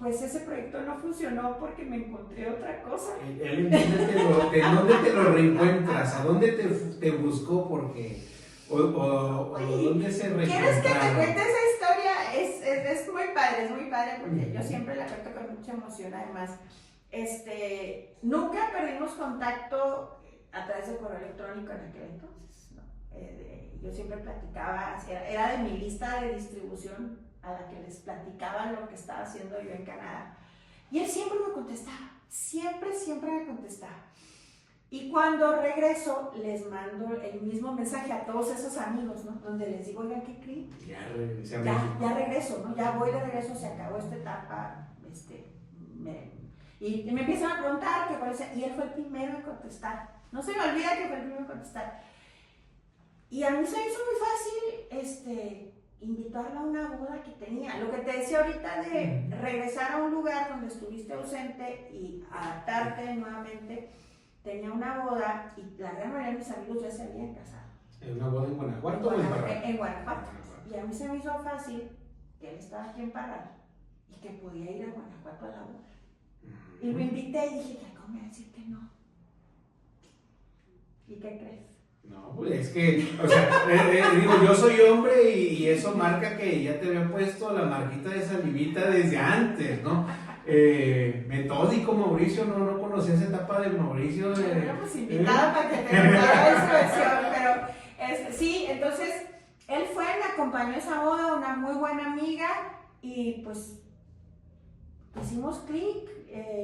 pues ese proyecto no funcionó porque me encontré otra cosa. ¿En dónde te lo reencuentras? ¿A dónde te buscó? Porque Oye, ¿dónde se reencontraron? ¿Quieres que te cuente esa historia? Es muy padre porque yo siempre la cuento con mucha emoción además. Nunca perdimos contacto a través del correo electrónico en aquel entonces, ¿no? Yo siempre platicaba, era de mi lista de distribución a la que les platicaba lo que estaba haciendo yo en Canadá. Y él siempre me contestaba, siempre me contestaba. Y cuando regreso, les mando el mismo mensaje a todos esos amigos, ¿no? Donde les digo, oigan, ¿qué creen? Ya regresé a Ya, México. ya regreso, ¿no? Ya voy de regreso, se acabó esta etapa. Y me empiezan a preguntar qué cuál es, y él fue el primero en contestar. No se me olvida que fue el primero en contestar. Y a mí se me hizo muy fácil invitarlo a una boda que tenía. Lo que te decía ahorita de regresar a un lugar donde estuviste ausente y adaptarte nuevamente. Tenía una boda y la gran mayoría de mis amigos ya se habían casado. ¿En una boda en Guanajuato o en Parral? En Guanajuato. Y a mí se me hizo fácil que él estaba aquí en Parral y que podía ir a Guanajuato a la boda. Y lo invité y dije, ¿cómo me va a decir que no? ¿Y qué crees? No, pues es que, o sea, digo, yo soy hombre y eso marca que ya te había puesto la marquita de salivita desde antes, ¿no? Metódico Mauricio, no conocía esa etapa de Mauricio. Pues invitada para que te contara esa versión, pero sí, entonces él fue, me acompañó a esa boda, una muy buena amiga y pues hicimos clic.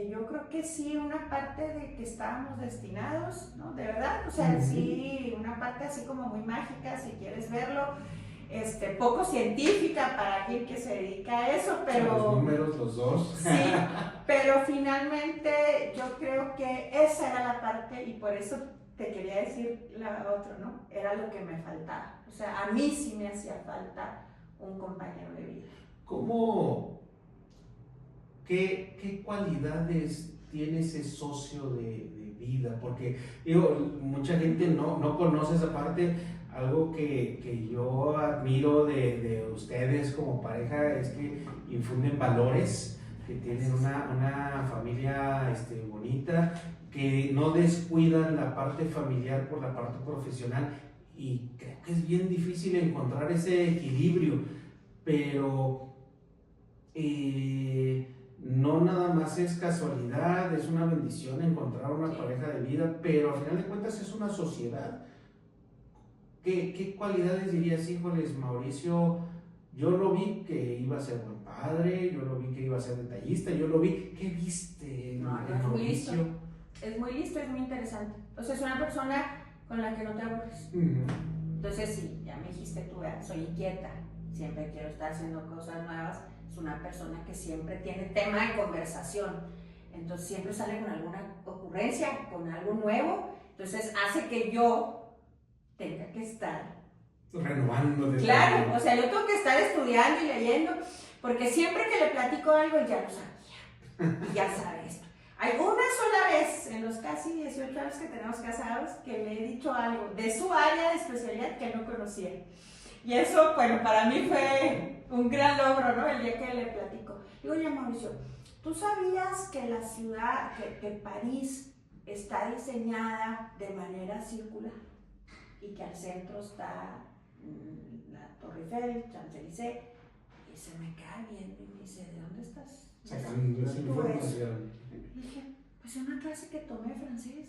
Yo creo que sí, una parte de que estábamos destinados, ¿no? De verdad, o sea, sí, una parte así como muy mágica, si quieres verlo, poco científica para alguien que se dedica a eso, pero... Los números, los dos. Sí, pero finalmente yo creo que esa era la parte, y por eso te quería decir la otra, ¿no? Era lo que me faltaba, o sea, a mí sí me hacía falta un compañero de vida. ¿Cómo... ¿Qué cualidades tiene ese socio de vida? Porque, digo, mucha gente no conoce esa parte. Algo que yo admiro de ustedes como pareja es que infunden valores, que tienen una familia bonita, que no descuidan la parte familiar por la parte profesional, y creo que es bien difícil encontrar ese equilibrio, pero no nada más es casualidad, es una bendición encontrar una pareja de vida, pero al final de cuentas es una sociedad. ¿Qué cualidades dirías, híjoles, Mauricio? Yo lo vi que iba a ser buen padre, yo lo vi que iba a ser detallista, yo lo vi. ¿Qué viste en Mauricio? Es muy listo, es muy interesante. O sea, es una persona con la que no te aburres. Entonces, sí, ya me dijiste tú, soy inquieta, siempre quiero estar haciendo cosas nuevas. Es una persona que siempre tiene tema de conversación. Entonces, siempre sale con alguna ocurrencia, con algo nuevo. Entonces, hace que yo tenga que estar renovándote. Claro, o sea, yo tengo que estar estudiando y leyendo, porque siempre que le platico algo ya lo sabía, y ya sabe esto. Hay una sola vez en los casi 18 años que tenemos casados que le he dicho algo de su área de especialidad que él no conocía. Y eso, bueno, para mí fue un gran logro, ¿no? El día que le platico. Digo, oye, Mauricio, ¿tú sabías que la ciudad, que París está diseñada de manera circular? Y que al centro está la Torre Eiffel, Champs-Élysées, y se me queda viendo y me dice, ¿de dónde estás? Sacando esa información. Y dije, pues es una clase que tomé de francés.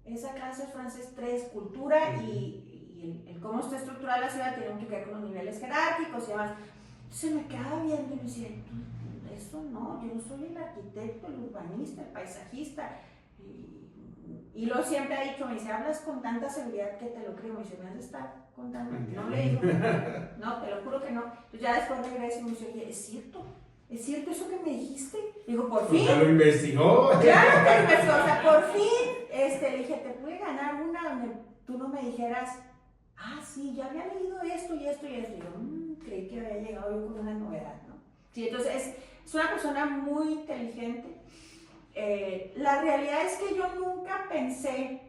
Esa clase es francés 3, cultura, y el cómo está estructurada la ciudad tiene que ver con los niveles jerárquicos y demás. Entonces me quedaba viendo y me decía, eso no, yo soy el arquitecto, el urbanista, el paisajista. Y luego siempre ha dicho, me dice, hablas con tanta seguridad que te lo creo. Me dice, ¿me has de estar contando? No le digo, no, te lo juro que no. Entonces ya después regreso y me dice, oye, ¿es cierto eso que me dijiste? Digo, por fin. ¿Ya lo investigó? Claro que investigó, o sea, por fin. Le dije, te pude ganar una donde tú no me dijeras, sí, ya había leído esto y esto y esto. Y yo, creí que había llegado yo con una novedad, ¿no? Sí, entonces es una persona muy inteligente. La realidad es que yo nunca pensé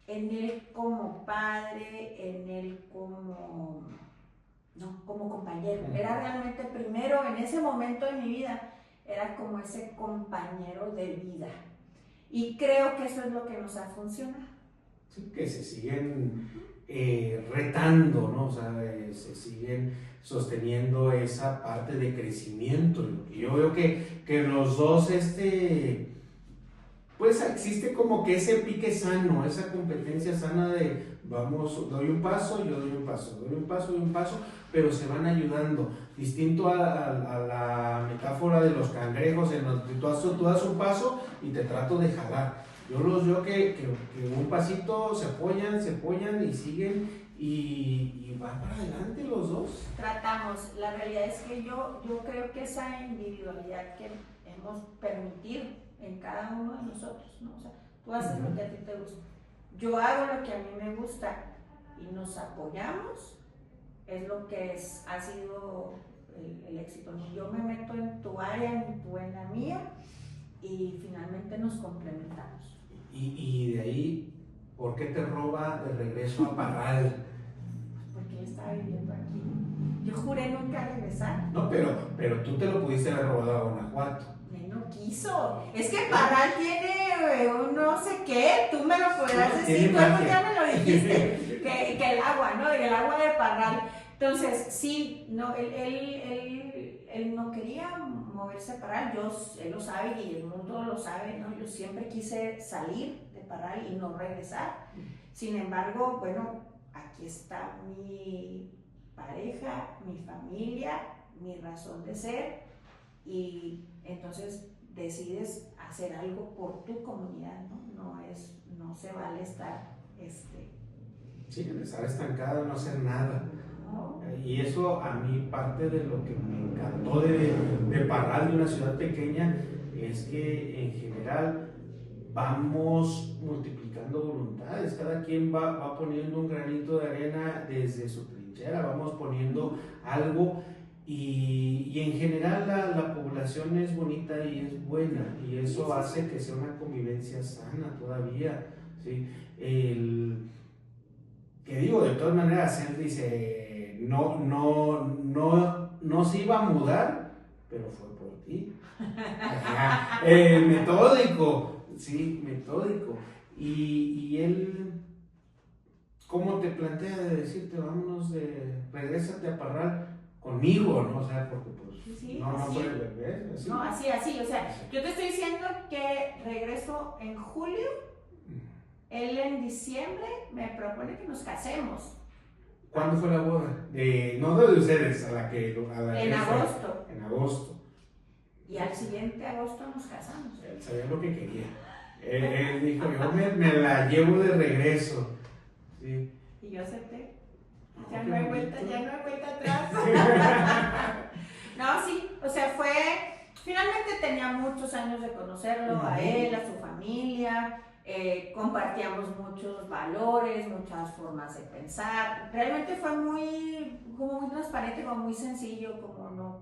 en él como padre, en él como compañero. Era realmente primero, en ese momento de mi vida, era como ese compañero de vida. Y creo que eso es lo que nos ha funcionado. Sí, que se siguen retando, ¿no? O sea, se siguen sosteniendo esa parte de crecimiento. Y yo veo que los dos, pues existe como que ese pique sano, esa competencia sana de vamos, doy un paso, yo doy un paso, doy un paso, doy un paso, pero se van ayudando. Distinto a la metáfora de los cangrejos, en donde tú das un paso y te trato de jalar. Yo los veo que un pasito se apoyan y siguen y van para adelante los dos. Tratamos, la realidad es que yo creo que esa individualidad que hemos permitido en cada uno de nosotros, ¿no? O sea, tú haces lo que a ti te gusta, yo hago lo que a mí me gusta y nos apoyamos, es lo que ha sido el éxito. Yo me meto en tu área, tú en la mía y finalmente nos complementamos. Y de ahí, ¿por qué te roba de regreso a Parral? Porque él estaba viviendo aquí. Yo juré nunca regresar. No, pero tú te lo pudiste haber robado a Guanajuato. Él no quiso. Es que Parral tiene un no sé qué, tú me lo podrás decir, tú ya me lo dijiste, que el agua, ¿no? El agua de Parral. Entonces, sí, no, él no quería moverse a Parral, él lo sabe y el mundo lo sabe, ¿no? Yo siempre quise salir de Parral y no regresar. Sin embargo, bueno, aquí está mi pareja, mi familia, mi razón de ser, y entonces decides hacer algo por tu comunidad, ¿no? No se vale estar Sí, estar estancado, no hacer nada. ¿no? Y eso a mí parte de lo que me encantó de Parral, de una ciudad pequeña, es que en general vamos multiplicando voluntades, cada quien va poniendo un granito de arena desde su trinchera, vamos poniendo algo y en general la población es bonita y es buena y eso hace que sea una convivencia sana todavía, ¿sí? Que digo, de todas maneras, él dice, no se iba a mudar, pero fue por ti. Metódico, sí, metódico. Y él, ¿cómo te plantea de decirte, vámonos, regrésate a Parral conmigo, ¿no? O sea, porque pues Sí, no así. puede beber, así. No, así, o sea, yo te estoy diciendo que regreso en julio. Él en diciembre me propone que nos casemos. ¿Cuándo fue la boda? No de ustedes, a la que En agosto. En agosto. Y al siguiente agosto nos casamos. Él sabía lo que quería. Él dijo, yo me la llevo de regreso. Sí. Y yo acepté. Ya no hay vuelta atrás. No, sí, o sea, finalmente tenía muchos años de conocerlo, a él, a su familia. Compartíamos muchos valores, muchas formas de pensar. Realmente fue muy transparente, como muy sencillo, como no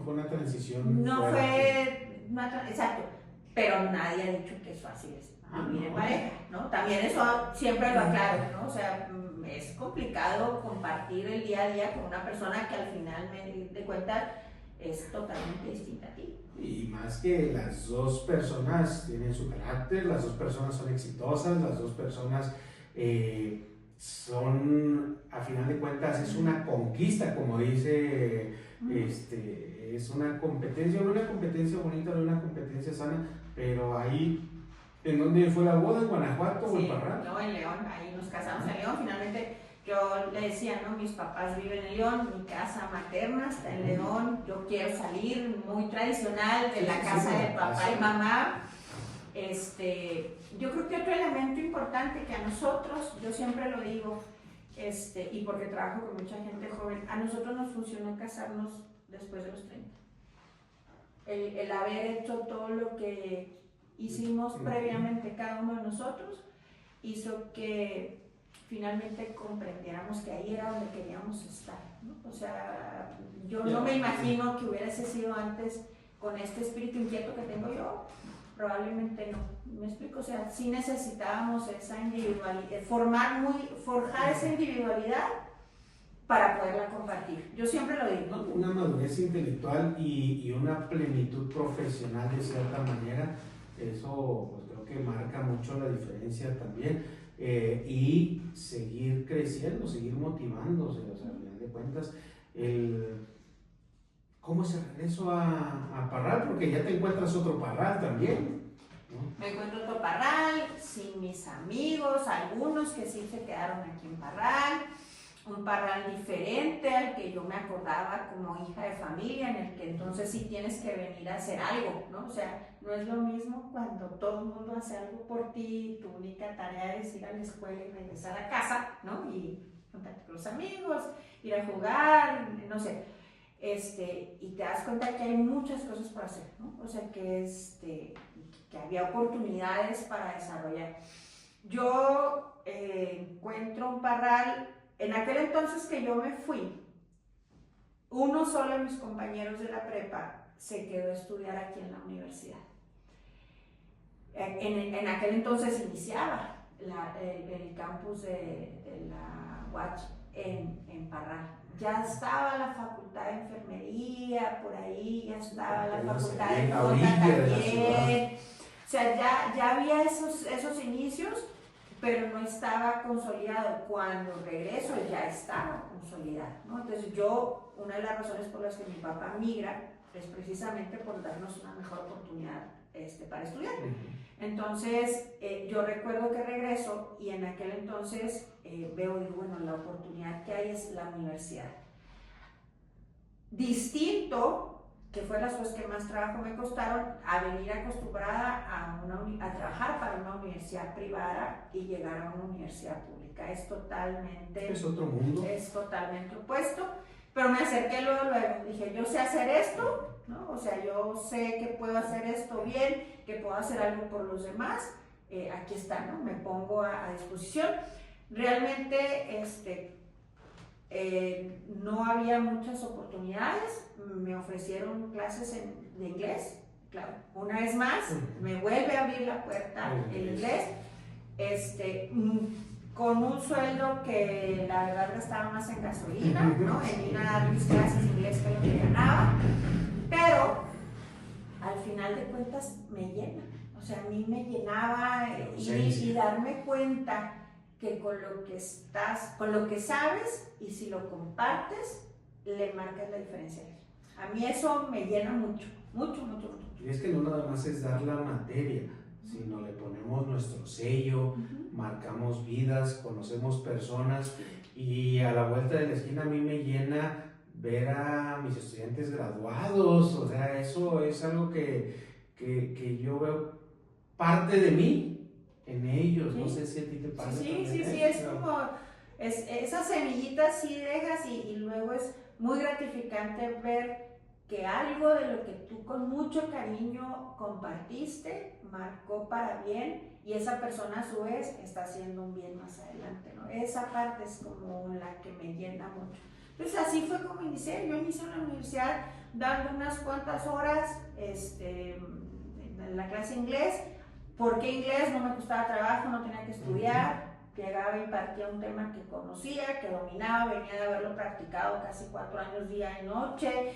fue una transición. Exacto. Pero nadie ha dicho que es fácil vivir en pareja, ¿no? También eso siempre lo aclaro, ¿no? O sea, es complicado compartir el día a día con una persona que al final de cuentas es totalmente distinta a ti. Y más que las dos personas tienen su carácter, las dos personas son exitosas, las dos personas son, a final de cuentas, es una conquista, como dice, es una competencia bonita, una competencia sana, pero ahí, ¿en dónde fue la boda? ¿En Guanajuato o en Parral? No, en León, ahí nos casamos en León, finalmente. Yo le decía, ¿no? Mis papás viven en León, mi casa materna está en León, yo quiero salir muy tradicional de la casa de papá y mamá. Yo creo que otro elemento importante que a nosotros, yo siempre lo digo, y porque trabajo con mucha gente joven, a nosotros nos funcionó casarnos después de los 30. El haber hecho todo lo que hicimos previamente cada uno de nosotros hizo que finalmente comprendiéramos que ahí era donde queríamos estar, ¿no? O sea, yo no me imagino que hubiese sido antes con este espíritu inquieto que tengo yo, probablemente no. ¿Me explico? O sea, sí necesitábamos esa individualidad, forjar esa individualidad para poderla compartir. Yo siempre lo digo. Una madurez intelectual y una plenitud profesional de cierta manera, eso pues creo que marca mucho la diferencia también. y seguir creciendo, seguir motivándose, o sea, al final de cuentas, ¿cómo es el regreso a Parral? Porque ya te encuentras otro Parral también, ¿no? Me encuentro otro Parral, sin mis amigos, algunos que sí se quedaron aquí en Parral, un Parral diferente al que yo me acordaba como hija de familia, en el que entonces sí tienes que venir a hacer algo, ¿no? O sea, no es lo mismo cuando todo el mundo hace algo por ti, tu única tarea es ir a la escuela y regresar a casa, ¿no? Y juntarte con los amigos, ir a jugar, no sé. Y te das cuenta que hay muchas cosas por hacer, ¿no? O sea, que había oportunidades para desarrollar. Yo encuentro un Parral, en aquel entonces que yo me fui, uno solo de mis compañeros de la prepa se quedó a estudiar aquí en la universidad. En aquel entonces iniciaba el campus de la UACH en Parral. Ya estaba la facultad de enfermería por ahí, ya estaba la facultad de Jota también. O sea, ya había esos inicios, pero no estaba consolidado. Cuando regreso ya estaba consolidado, ¿no? Entonces una de las razones por las que mi papá migra es precisamente por darnos una mejor oportunidad para estudiar. Entonces, yo recuerdo que regreso y en aquel entonces digo, bueno, la oportunidad que hay es la universidad. Distinto, que fue las cosas que más trabajo me costaron, a venir acostumbrada a trabajar para una universidad privada y llegar a una universidad pública. Es otro mundo. Es totalmente opuesto, pero me acerqué luego, dije, yo sé hacer esto, ¿no? O sea, yo sé que puedo hacer esto bien, que puedo hacer algo por los demás, aquí está, ¿no? Me pongo a disposición. Realmente, no había muchas oportunidades, me ofrecieron clases de inglés, claro, una vez más, me vuelve a abrir la puerta el inglés, con un sueldo que la verdad gastaba más en gasolina, ¿no? En ir a dar mis clases de inglés que lo que ganaba, pero al final de cuentas me llena, o sea, a mí me llenaba y darme cuenta que con lo que sabes y si lo compartes, le marcas la diferencia. A mí eso me llena mucho, mucho, mucho, mucho. Y es que no nada más es dar la materia, sino le ponemos nuestro sello, marcamos vidas, conocemos personas y a la vuelta de la esquina a mí me llena ver a mis estudiantes graduados, o sea, eso es algo que yo veo parte de mí en ellos, no sé si a ti te pasa. Sí, es como, esas semillitas sí dejas y luego es muy gratificante ver que algo de lo que tú con mucho cariño compartiste, marcó para bien y esa persona a su vez está haciendo un bien más adelante, ¿no? Esa parte es como la que me llena mucho. Entonces así fue como inicié. Yo inicié en la universidad dando unas cuantas horas en la clase de inglés. ¿Por qué inglés? No me costaba trabajo, no tenía que estudiar, llegaba y impartía un tema que conocía, que dominaba, venía de haberlo practicado casi 4 años día y noche,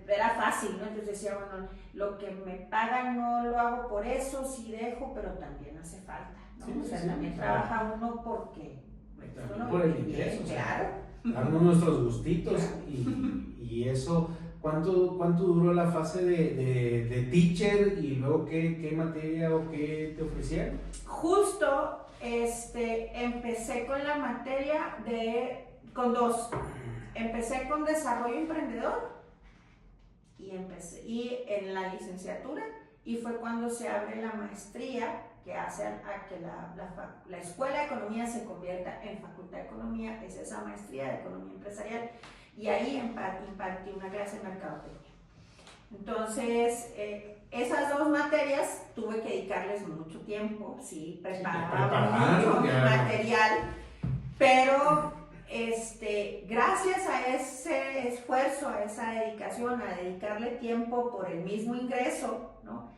era fácil, ¿no? Entonces decía, bueno, lo que me pagan no lo hago por eso, sí dejo, pero también hace falta, ¿no? Sí, o sea, también trabaja uno porque... También por el ingreso, claro. Darnos nuestros gustitos y eso... ¿Cuánto duró la fase de teacher y luego qué materia o qué te ofrecieron? Justo, empecé con la materia con 2. Empecé con desarrollo emprendedor y en la licenciatura y fue cuando se abre la maestría que hace a que la Escuela de Economía se convierta en Facultad de Economía, es esa maestría de Economía Empresarial. Y ahí impartí una clase de mercadotecnia. Entonces, esas 2 materias tuve que dedicarles mucho tiempo, sí, preparaba mucho material, pero gracias a ese esfuerzo, a esa dedicación, a dedicarle tiempo por el mismo ingreso, ¿no?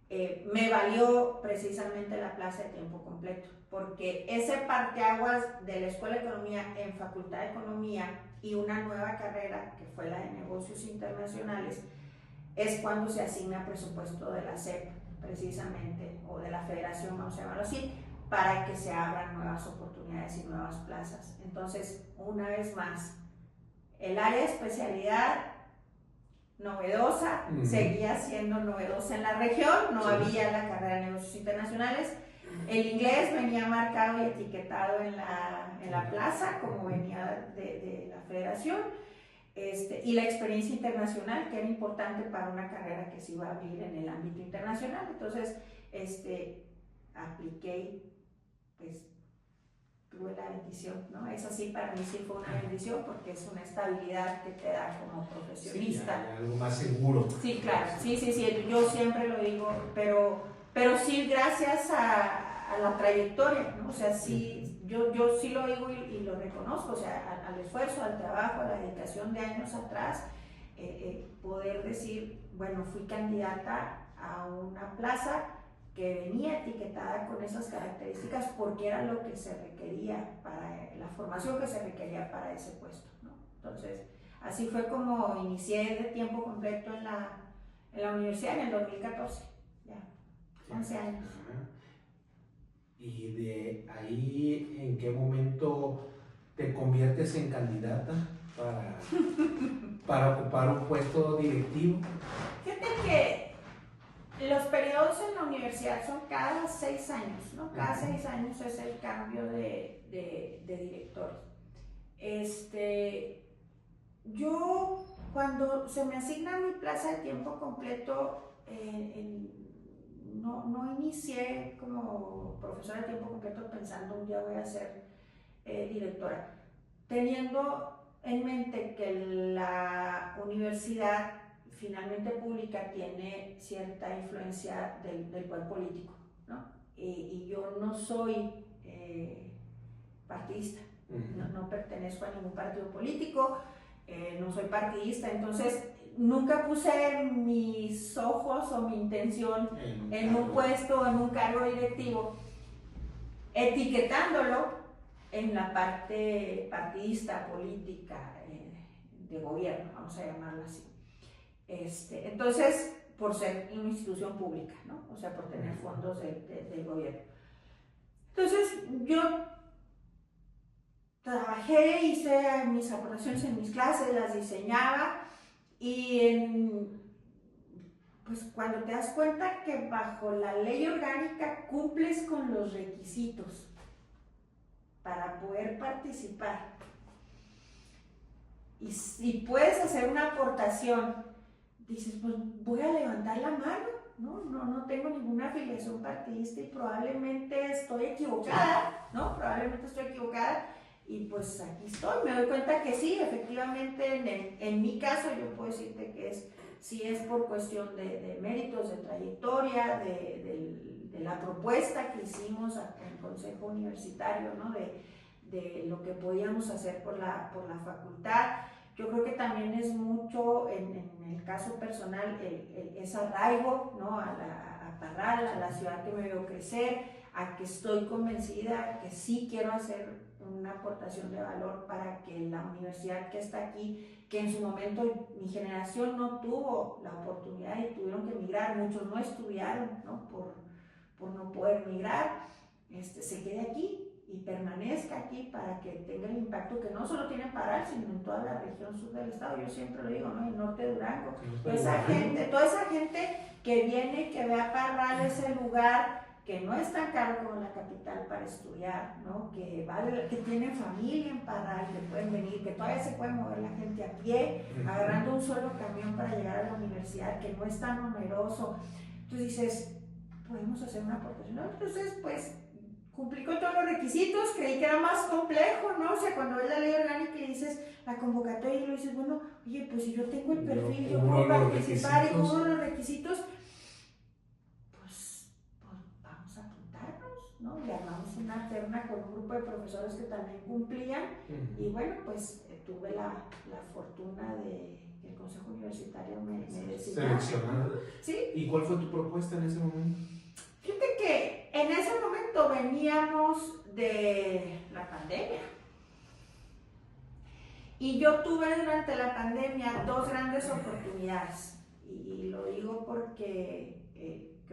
Me valió precisamente la plaza de tiempo completo, porque ese parteaguas de la Escuela de Economía en Facultad de Economía y una nueva carrera que fue la de Negocios Internacionales es cuando se asigna presupuesto de la SEP precisamente, o de la federación, vamos a llamarlo así, para que se abran nuevas oportunidades y nuevas plazas. Entonces, una vez más, el área de especialidad novedosa, seguía siendo novedosa en la región, no había la carrera de negocios internacionales. El inglés venía marcado y etiquetado en la plaza, como venía de la federación, y la experiencia internacional, que era importante para una carrera que se iba a abrir en el ámbito internacional. Entonces, apliqué, pues, tuve la bendición, ¿no? Eso sí, para mí sí fue una bendición, porque es una estabilidad que te da como profesionista. Sí, algo más seguro. Sí, claro, sí, yo siempre lo digo, pero sí gracias a la trayectoria, ¿no? O sea, sí, yo sí lo digo y lo reconozco, o sea, al esfuerzo, al trabajo, a la dedicación de años atrás, poder decir, bueno, fui candidata a una plaza que venía etiquetada con esas características porque era lo que se requería para la formación que se requería para ese puesto, ¿no? Entonces, así fue como inicié de tiempo completo en la universidad en el 2014, ya, 11 años. ¿Y de ahí en qué momento te conviertes en candidata para ocupar un puesto directivo? Fíjate que los periodos en la universidad son cada 6 años, ¿no? Cada 6 años es el cambio de director. Yo, cuando se me asigna mi plaza de tiempo completo, no inicié como profesora de tiempo completo pensando un día voy a ser directora, teniendo en mente que la universidad finalmente pública tiene cierta influencia del poder político, ¿no? Y yo no soy partidista, no pertenezco a ningún partido político, no soy partidista, entonces nunca puse mis ojos o mi intención en un puesto, en un cargo directivo, etiquetándolo en la parte partidista, política, de gobierno, vamos a llamarlo así. Entonces, por ser una institución pública, ¿no? O sea, por tener fondos del gobierno. Entonces, yo trabajé, hice mis aportaciones en mis clases, las diseñaba y pues cuando te das cuenta que bajo la ley orgánica cumples con los requisitos para poder participar y puedes hacer una aportación, dices, pues voy a levantar la mano, no tengo ninguna afiliación partidista y probablemente estoy equivocada, ¿no? Probablemente estoy equivocada y pues aquí estoy, me doy cuenta que sí, efectivamente en mi caso yo puedo decirte que sí es por cuestión de méritos, de trayectoria, de la propuesta que hicimos en el Consejo Universitario, ¿no? De lo que podíamos hacer por la facultad. Yo creo que también es mucho, en el caso personal, ese arraigo, ¿no? a Parral, a la ciudad que me veo crecer, a que estoy convencida que sí quiero hacer una aportación de valor para que la universidad que está aquí, que en su momento mi generación no tuvo la oportunidad y tuvieron que emigrar, muchos no estudiaron, ¿no? Por no poder migrar, se quede aquí y permanezca aquí para que tenga el impacto que no solo tiene en Parral, sino en toda la región sur del estado. Yo siempre lo digo, ¿no? El norte de Durango, toda esa gente que viene, que ve a Parral ese lugar que no es tan caro como la capital para estudiar, ¿no? Que tienen familia en Parral, que pueden venir, que todavía se puede mover la gente a pie, agarrando un solo camión para llegar a la universidad, que no es tan oneroso. Entonces dices, podemos hacer una aportación, ¿no? Entonces, pues, cumplí con todos los requisitos, creí que era más complejo, ¿no? O sea, cuando ves la ley orgánica y dices la convocatoria y lo dices, bueno, oye, pues si yo tengo el perfil, yo puedo participar y uno de los requisitos, pues vamos a apuntarnos, ¿no? Y armamos una terna con un grupo de profesores que también cumplían y bueno, pues tuve la fortuna de que el Consejo Universitario me designara. Seleccionado. ¿Sí? ¿Y cuál fue tu propuesta en ese momento? Fíjate que en ese momento veníamos de la pandemia y yo tuve durante la pandemia 2 grandes oportunidades y lo digo porque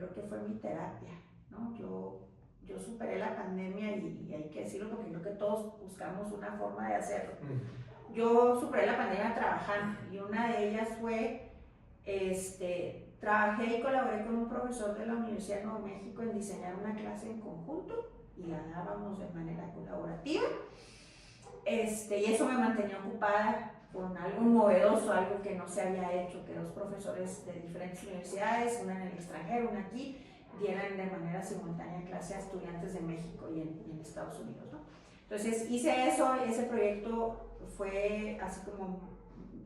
creo que fue mi terapia, ¿no? Yo superé la pandemia y hay que decirlo porque creo que todos buscamos una forma de hacerlo. Yo superé la pandemia trabajando y una de ellas fue, trabajé y colaboré con un profesor de la Universidad de Nuevo México en diseñar una clase en conjunto y la dábamos de manera colaborativa. Y eso me mantenía ocupada con algo novedoso, algo que no se había hecho, que dos profesores de diferentes universidades, una en el extranjero, una aquí, dieran de manera simultánea clase a estudiantes de México y en Estados Unidos, ¿no? Entonces hice eso, ese proyecto fue así como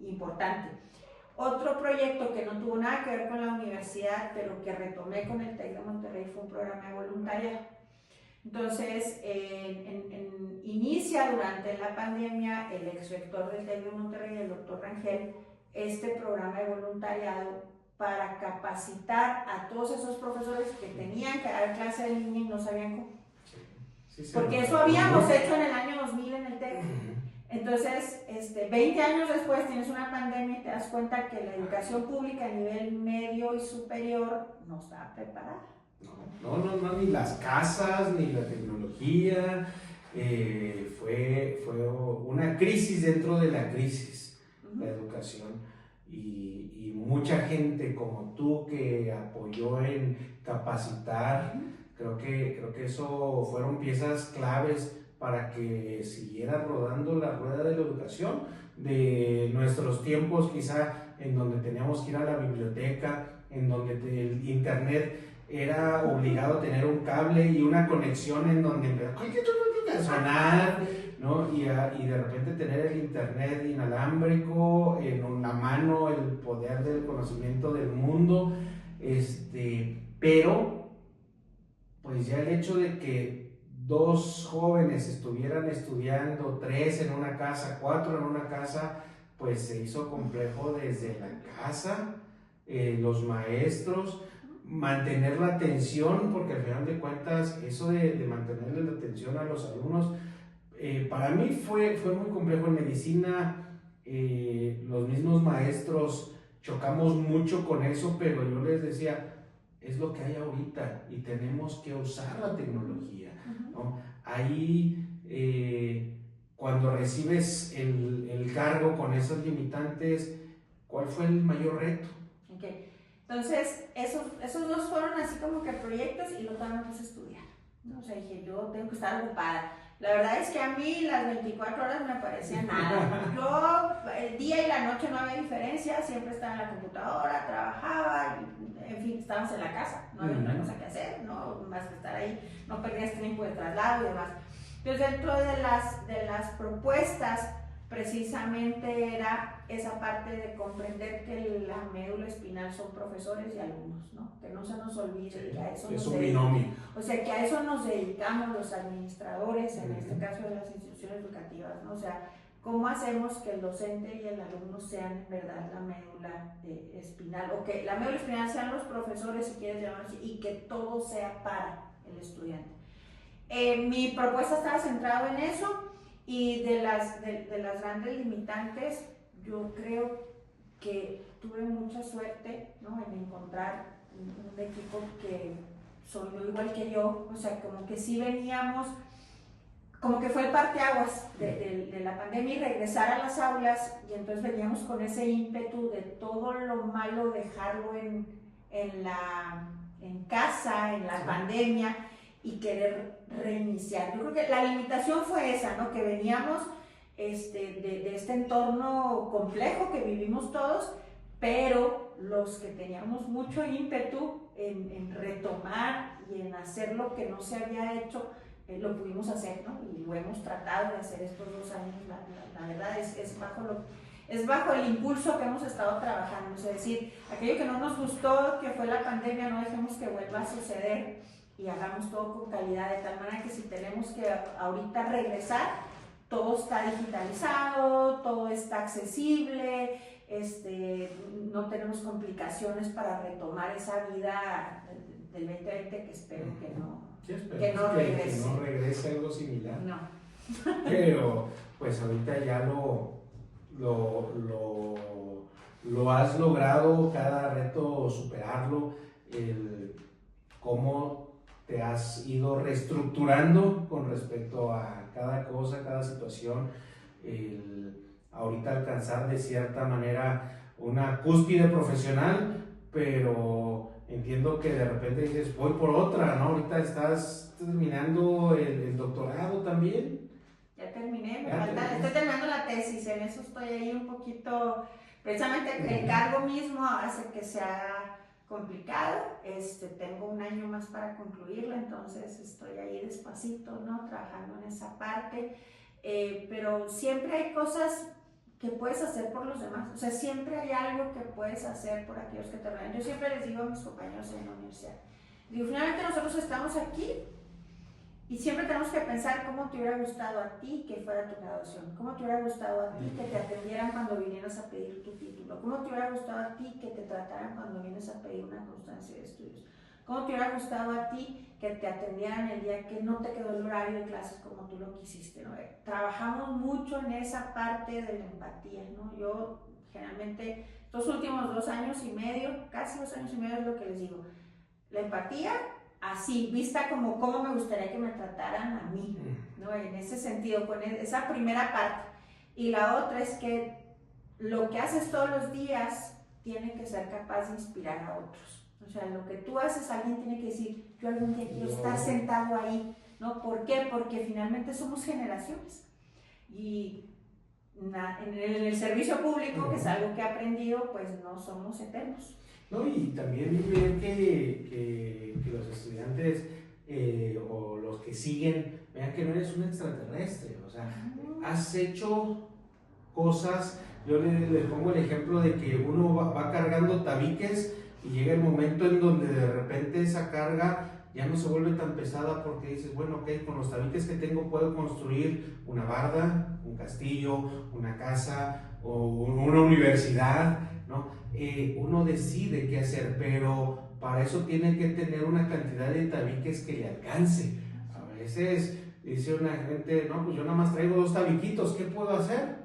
importante. Otro proyecto que no tuvo nada que ver con la universidad, pero que retomé con el TEC de Monterrey, fue un programa de voluntariado. Entonces, inicia durante la pandemia el ex rector del TEC de Monterrey, el doctor Rangel, este programa de voluntariado para capacitar a todos esos profesores que tenían que dar clase en línea y no sabían cómo. Porque eso habíamos hecho en el año 2000 en el TEC. Entonces, 20 años después tienes una pandemia y te das cuenta que la educación pública a nivel medio y superior no estaba preparada. No, ni las casas, ni la tecnología. Fue una crisis dentro de la crisis, la educación. Y mucha gente como tú que apoyó en capacitar, creo que eso fueron piezas claves para que siguiera rodando la rueda de la educación, de nuestros tiempos quizá en donde teníamos que ir a la biblioteca, en donde el internet era obligado a tener un cable y una conexión en donde empezó a sonar, ¿no? Y de repente tener el internet inalámbrico en la mano, el poder del conocimiento del mundo, pero pues ya el hecho de que dos jóvenes estuvieran estudiando, 3 en una casa, 4 en una casa, pues se hizo complejo desde la casa, los maestros, mantener la atención, porque al final de cuentas eso de mantenerle la atención a los alumnos, para mí fue muy complejo. En medicina, los mismos maestros chocamos mucho con eso, pero yo les decía, es lo que hay ahorita y tenemos que usar la tecnología, ¿no? Ahí, cuando recibes el cargo con esos limitantes, ¿cuál fue el mayor reto? Okay. Entonces, esos dos fueron así como que proyectos y luego también me puse a estudiar, ¿no? O sea, dije, yo tengo que estar ocupada. La verdad es que a mí las 24 horas me parecían nada. Yo, el día y la noche no había diferencia, siempre estaba en la computadora, trabajaba, en fin, estábamos en la casa, no había otra cosa que hacer, no más que estar ahí, no perdías tiempo de traslado y demás. Entonces, dentro de las propuestas, precisamente era esa parte de comprender que la médula espinal son profesores y alumnos, ¿no? Que no se nos olvide que a eso es un binomio. O sea, que a eso nos dedicamos los administradores, en este caso de las instituciones educativas, ¿no? O sea, ¿cómo hacemos que el docente y el alumno sean en verdad la médula espinal? O que la médula espinal sean los profesores, si quieres llamarlo así, y que todo sea para el estudiante. Mi propuesta estaba centrada en eso. Y de las grandes limitantes, yo creo que tuve mucha suerte, ¿no? En encontrar un equipo que son igual que yo, o sea, como que sí veníamos, como que fue el parteaguas de la pandemia y regresar a las aulas, y entonces veníamos con ese ímpetu de todo lo malo dejarlo en casa, en la pandemia, y querer reiniciar. Yo creo que la limitación fue esa, ¿no? Que veníamos de este entorno complejo que vivimos todos, pero los que teníamos mucho ímpetu en retomar y en hacer lo que no se había hecho, lo pudimos hacer, ¿no? Y lo hemos tratado de hacer estos 2 años. La verdad es bajo el impulso que hemos estado trabajando. Es decir, aquello que no nos gustó, que fue la pandemia, no dejemos que vuelva a suceder y hagamos todo con calidad, de tal manera que si tenemos que ahorita regresar, todo está digitalizado, todo está accesible, no tenemos complicaciones para retomar esa vida del 2020 que espero que no regrese. Que no regrese algo similar. No. Pero pues ahorita ya lo has logrado, cada reto superarlo. cómo te has ido reestructurando con respecto a cada cosa, cada situación, ahorita alcanzar de cierta manera una cúspide profesional, pero entiendo que de repente dices, voy por otra, ¿no? Ahorita estás terminando el doctorado también. Ya terminé, estoy terminando la tesis, en eso estoy ahí un poquito, precisamente el cargo mismo hace que sea complicado, tengo un año más para concluirla, entonces estoy ahí despacito, ¿no? Trabajando en esa parte, pero siempre hay cosas que puedes hacer por los demás, o sea, siempre hay algo que puedes hacer por aquellos que te rodean. Yo siempre les digo a mis compañeros en la universidad, digo, finalmente nosotros estamos aquí y siempre tenemos que pensar cómo te hubiera gustado a ti que fuera tu graduación, cómo te hubiera gustado a ti que te atendieran cuando vinieras a pedir tu título, cómo te hubiera gustado a ti que te trataran cuando vienes a pedir una constancia de estudios, cómo te hubiera gustado a ti que te atendieran el día que no te quedó el horario de clases como tú lo quisiste, ¿no? Trabajamos mucho en esa parte de la empatía, ¿no? Yo generalmente estos últimos 2 años y medio, casi 2 años y medio es lo que les digo, la empatía así, vista como cómo me gustaría que me trataran a mí, ¿no? En ese sentido, con esa primera parte. Y la otra es que lo que haces todos los días tiene que ser capaz de inspirar a otros. O sea, lo que tú haces, alguien tiene que decir, yo algún día quiero estar sentado ahí, ¿no? ¿Por qué? Porque finalmente somos generaciones. Y en el servicio público, que es algo que he aprendido, pues no somos eternos. No, y también ver que los estudiantes o los que siguen vean que no eres un extraterrestre, o sea, has hecho cosas. Yo le pongo el ejemplo de que uno va cargando tabiques y llega el momento en donde de repente esa carga ya no se vuelve tan pesada porque dices, bueno, ok, con los tabiques que tengo puedo construir una barda, un castillo, una casa o una universidad, ¿no? Uno decide qué hacer, pero para eso tiene que tener una cantidad de tabiques que le alcance. A veces dice una gente, no, pues yo nada más traigo 2 tabiquitos, ¿qué puedo hacer?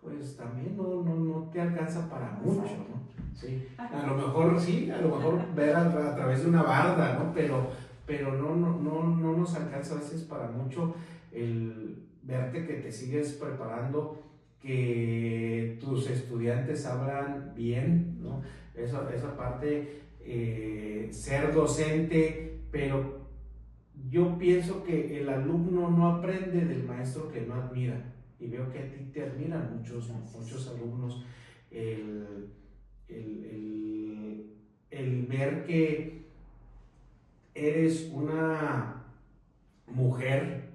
Pues también no te alcanza para mucho, ¿no? Sí, a lo mejor sí, a lo mejor ver a través de una barda, ¿no? Pero no nos alcanza a veces para mucho el verte que te sigues preparando, que tus estudiantes hablan bien, ¿no? Esa parte, ser docente, pero yo pienso que el alumno no aprende del maestro que no admira, y veo que a ti te admiran muchos alumnos, el ver que eres una mujer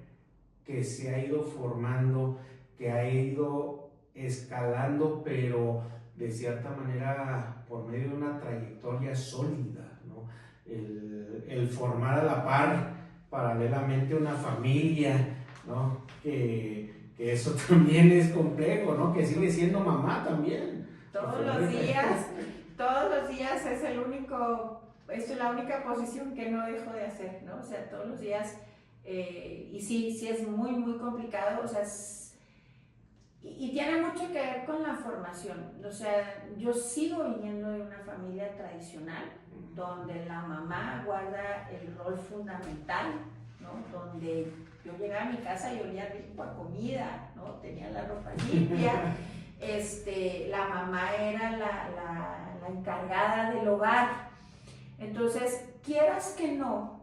que se ha ido formando, que ha ido escalando, pero de cierta manera por medio de una trayectoria sólida, ¿no? El formar a la par, paralelamente, una familia, ¿no? Que eso también es complejo, ¿no? Que sigue siendo mamá también. Todos los días es la única posición que no dejo de hacer, ¿no? O sea, todos los días, y sí es muy, muy complicado, o sea, y tiene mucho que ver con la formación. O sea, yo sigo viniendo de una familia tradicional, donde la mamá guarda el rol fundamental, ¿no? Donde yo llegaba a mi casa y olía rico a comida, ¿no? Tenía la ropa limpia. La mamá era la encargada del hogar. Entonces, quieras que no,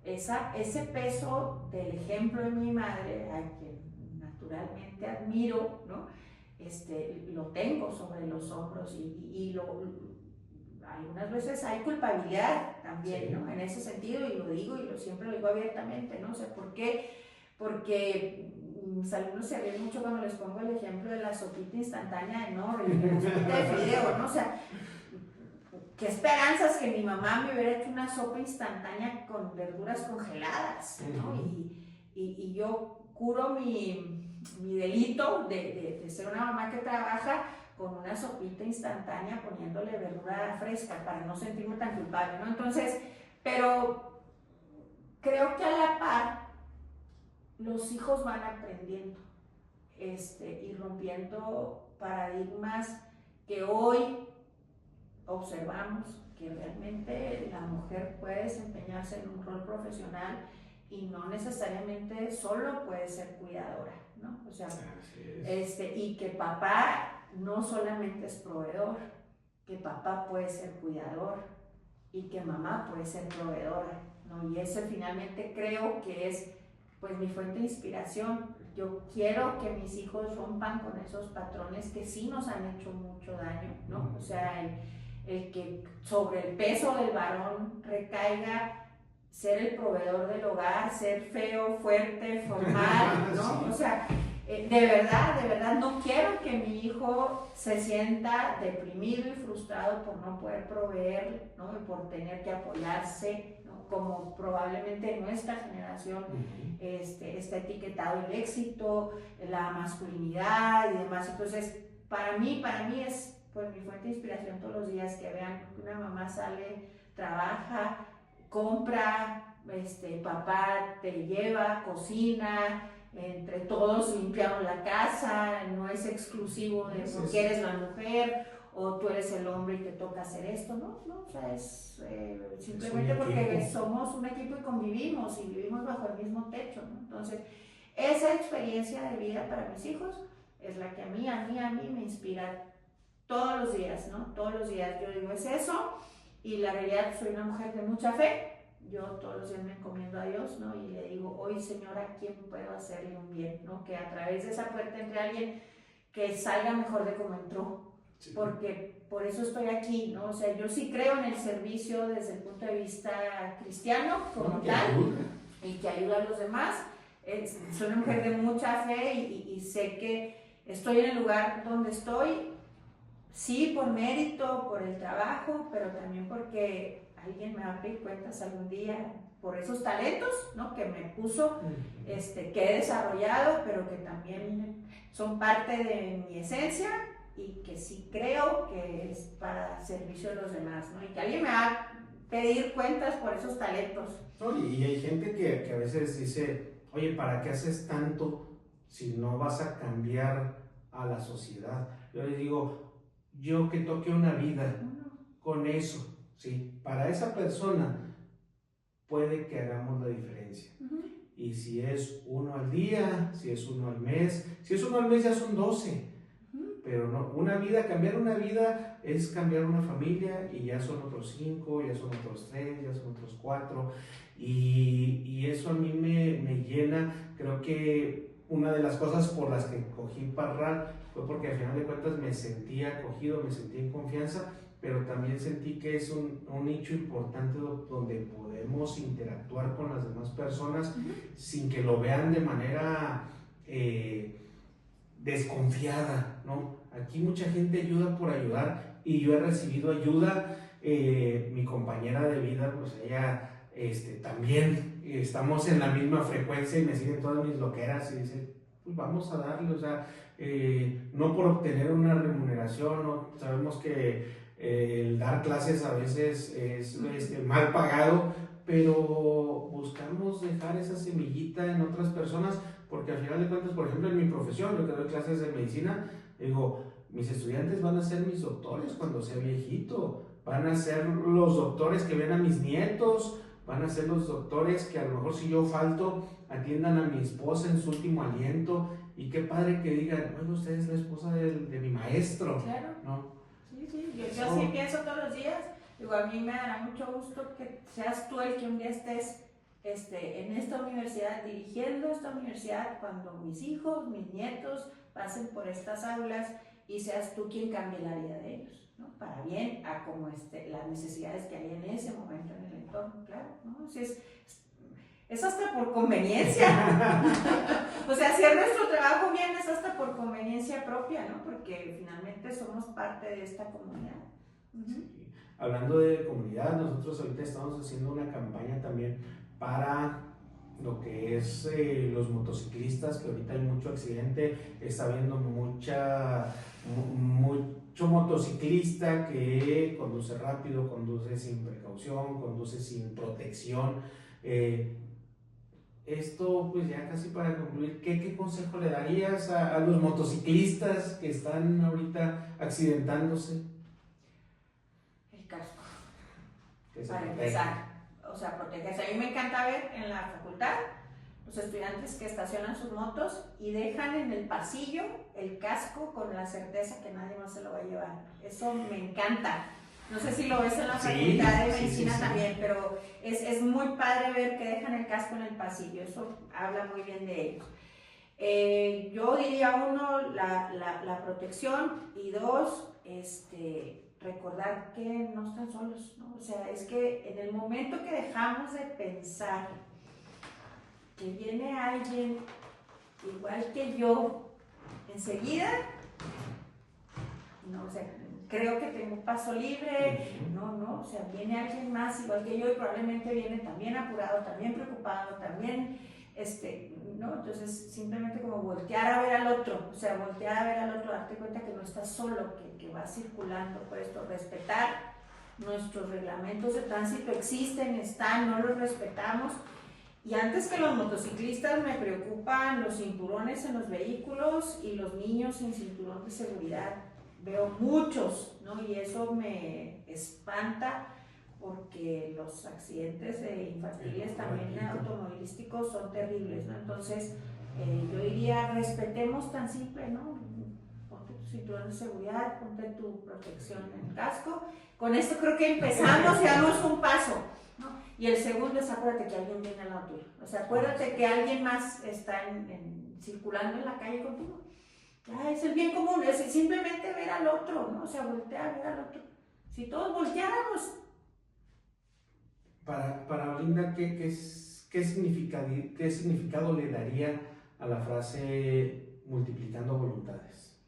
ese peso del ejemplo de mi madre, a quien naturalmente admiro, ¿no? Lo tengo sobre los hombros y algunas veces hay culpabilidad también, ¿no? En ese sentido, y lo digo y siempre lo digo abiertamente, ¿no? O sea, ¿por qué? Porque mis alumnos se ríen mucho cuando les pongo el ejemplo de la sopita instantánea de Knorr y la sopita de fideo, ¿no? O sea, qué esperanzas que mi mamá me hubiera hecho una sopa instantánea con verduras congeladas, ¿no? Y yo curo mi delito de ser una mamá que trabaja con una sopita instantánea poniéndole verdura fresca para no sentirme tan culpable, ¿no? Entonces, pero creo que a la par los hijos van aprendiendo y rompiendo paradigmas que hoy observamos que realmente la mujer puede desempeñarse en un rol profesional y no necesariamente solo puede ser cuidadora, ¿no? O sea, y que papá no solamente es proveedor, que papá puede ser cuidador y que mamá puede ser proveedora, ¿no? Y eso finalmente creo que es pues mi fuente de inspiración. Yo quiero que mis hijos rompan con esos patrones que sí nos han hecho mucho daño, ¿no? O sea, el que sobre el peso del varón recaiga ser el proveedor del hogar, ser feo, fuerte, formal, ¿no? Sí. O sea, de verdad, no quiero que mi hijo se sienta deprimido y frustrado por no poder proveer, ¿no? Y por tener que apoyarse, ¿no? Como probablemente en nuestra generación está etiquetado el éxito, la masculinidad y demás. Entonces, para mí es pues mi fuente de inspiración todos los días que vean que una mamá sale, trabaja, compra, papá te lleva, cocina, entre todos limpiamos la casa, no es exclusivo de porque eres la mujer o tú eres el hombre y te toca hacer esto, ¿no? O sea, es simplemente porque somos un equipo y convivimos y vivimos bajo el mismo techo, ¿no? Entonces, esa experiencia de vida para mis hijos es la que a mí me inspira todos los días, ¿no? Todos los días yo digo, es eso, y la realidad soy una mujer de mucha fe. Yo todos los días me encomiendo a Dios, ¿no? Y le digo, hoy Señor, ¿a quién puedo hacerle un bien? ¿No? Que a través de esa puerta entre alguien que salga mejor de como entró. Sí. Porque por eso estoy aquí, ¿no? O sea, yo sí creo en el servicio desde el punto de vista cristiano, como tal, y que ayuda a los demás. Soy una mujer de mucha fe y sé que estoy en el lugar donde estoy, sí, por mérito, por el trabajo, pero también porque alguien me va a pedir cuentas algún día por esos talentos, ¿no? Que me puso, que he desarrollado, pero que también son parte de mi esencia y que sí creo que es para servicio de los demás, ¿no? Y que alguien me va a pedir cuentas por esos talentos. Y hay gente que a veces dice, oye, ¿para qué haces tanto si no vas a cambiar a la sociedad? Yo les digo, yo que toque una vida con eso, ¿sí? Para esa persona puede que hagamos la diferencia. Y si es uno al día, si es uno al mes, si es uno al mes ya son 12. Pero no, una vida, cambiar una vida es cambiar una familia y ya son otros 5, ya son otros 3, ya son otros 4. Y eso a mí me llena. Creo que una de las cosas por las que cogí Parral fue porque al final de cuentas me sentía acogido, me sentía en confianza, pero también sentí que es un nicho importante donde podemos interactuar con las demás personas sin que lo vean de manera desconfiada, ¿no? Aquí mucha gente ayuda por ayudar y yo he recibido ayuda. Mi compañera de vida, pues ella también estamos en la misma frecuencia y me siguen todas mis loqueras y dice, pues vamos a darle, o sea, no por obtener una remuneración, ¿no? Sabemos que el dar clases a veces es mal pagado, pero buscamos dejar esa semillita en otras personas, porque al final de cuentas, por ejemplo, en mi profesión, yo que doy clases de medicina, digo, mis estudiantes van a ser mis doctores cuando sea viejito, van a ser los doctores que ven a mis nietos, van a ser los doctores que a lo mejor si yo falto, atiendan a mi esposa en su último aliento, y qué padre que digan, bueno, usted es la esposa de mi maestro, claro, ¿no? Sí, yo sí pienso todos los días, digo, a mí me dará mucho gusto que seas tú el que un día estés en esta universidad, dirigiendo esta universidad, cuando mis hijos, mis nietos pasen por estas aulas y seas tú quien cambie la vida de ellos, ¿no? Para bien, a como las necesidades que hay en ese momento en el entorno, claro, ¿no? Si es hasta por conveniencia. O sea, hacer nuestro trabajo bien es hasta por conveniencia propia, ¿no? Porque finalmente somos parte de esta comunidad. Sí. Hablando de comunidad, nosotros ahorita estamos haciendo una campaña también para lo que es los motociclistas, que ahorita hay mucho accidente, está habiendo mucho motociclista que conduce rápido, conduce sin precaución, conduce sin protección. Esto, pues ya casi para concluir, ¿qué consejo le darías a los motociclistas que están ahorita accidentándose? El casco. se para proteja. empezar. O sea, protegerse. A mí me encanta ver en la facultad los estudiantes que estacionan sus motos y dejan en el pasillo el casco con la certeza que nadie más se lo va a llevar. Eso me encanta. No sé si lo ves en la facultad de medicina también, pero es muy padre ver que dejan el casco en el pasillo. Eso habla muy bien de ellos. Yo diría, uno, la protección, y dos, recordar que no están solos, ¿no? O sea, es que en el momento que dejamos de pensar que viene alguien igual que yo, enseguida, no, o sea, creo que tengo paso libre, no, o sea, viene alguien más igual que yo y probablemente viene también apurado, también preocupado, también, ¿no? Entonces, simplemente como voltear a ver al otro, o sea, voltear a ver al otro, darte cuenta que no estás solo, que va circulando por esto, respetar nuestros reglamentos de tránsito existen, están, no los respetamos. Y antes que los motociclistas me preocupan los cinturones en los vehículos y los niños sin cinturón de seguridad. Veo muchos, ¿no? Y eso me espanta porque los accidentes infantiles también automovilísticos son terribles, ¿no? Entonces, yo diría, respetemos tan simple, ¿no? Ponte tu cinturón de seguridad, ponte tu protección en el casco. Con esto creo que empezamos y damos un paso, ¿no? Y el segundo es acuérdate que alguien viene al lado tuyo. O sea, acuérdate que alguien más está circulando en la calle contigo. Ya, es el bien común, es simplemente ver al otro, ¿no? O sea, voltear a ver al otro. Si todos volteáramos. Para Olinda, ¿qué significado le daría a la frase multiplicando voluntades?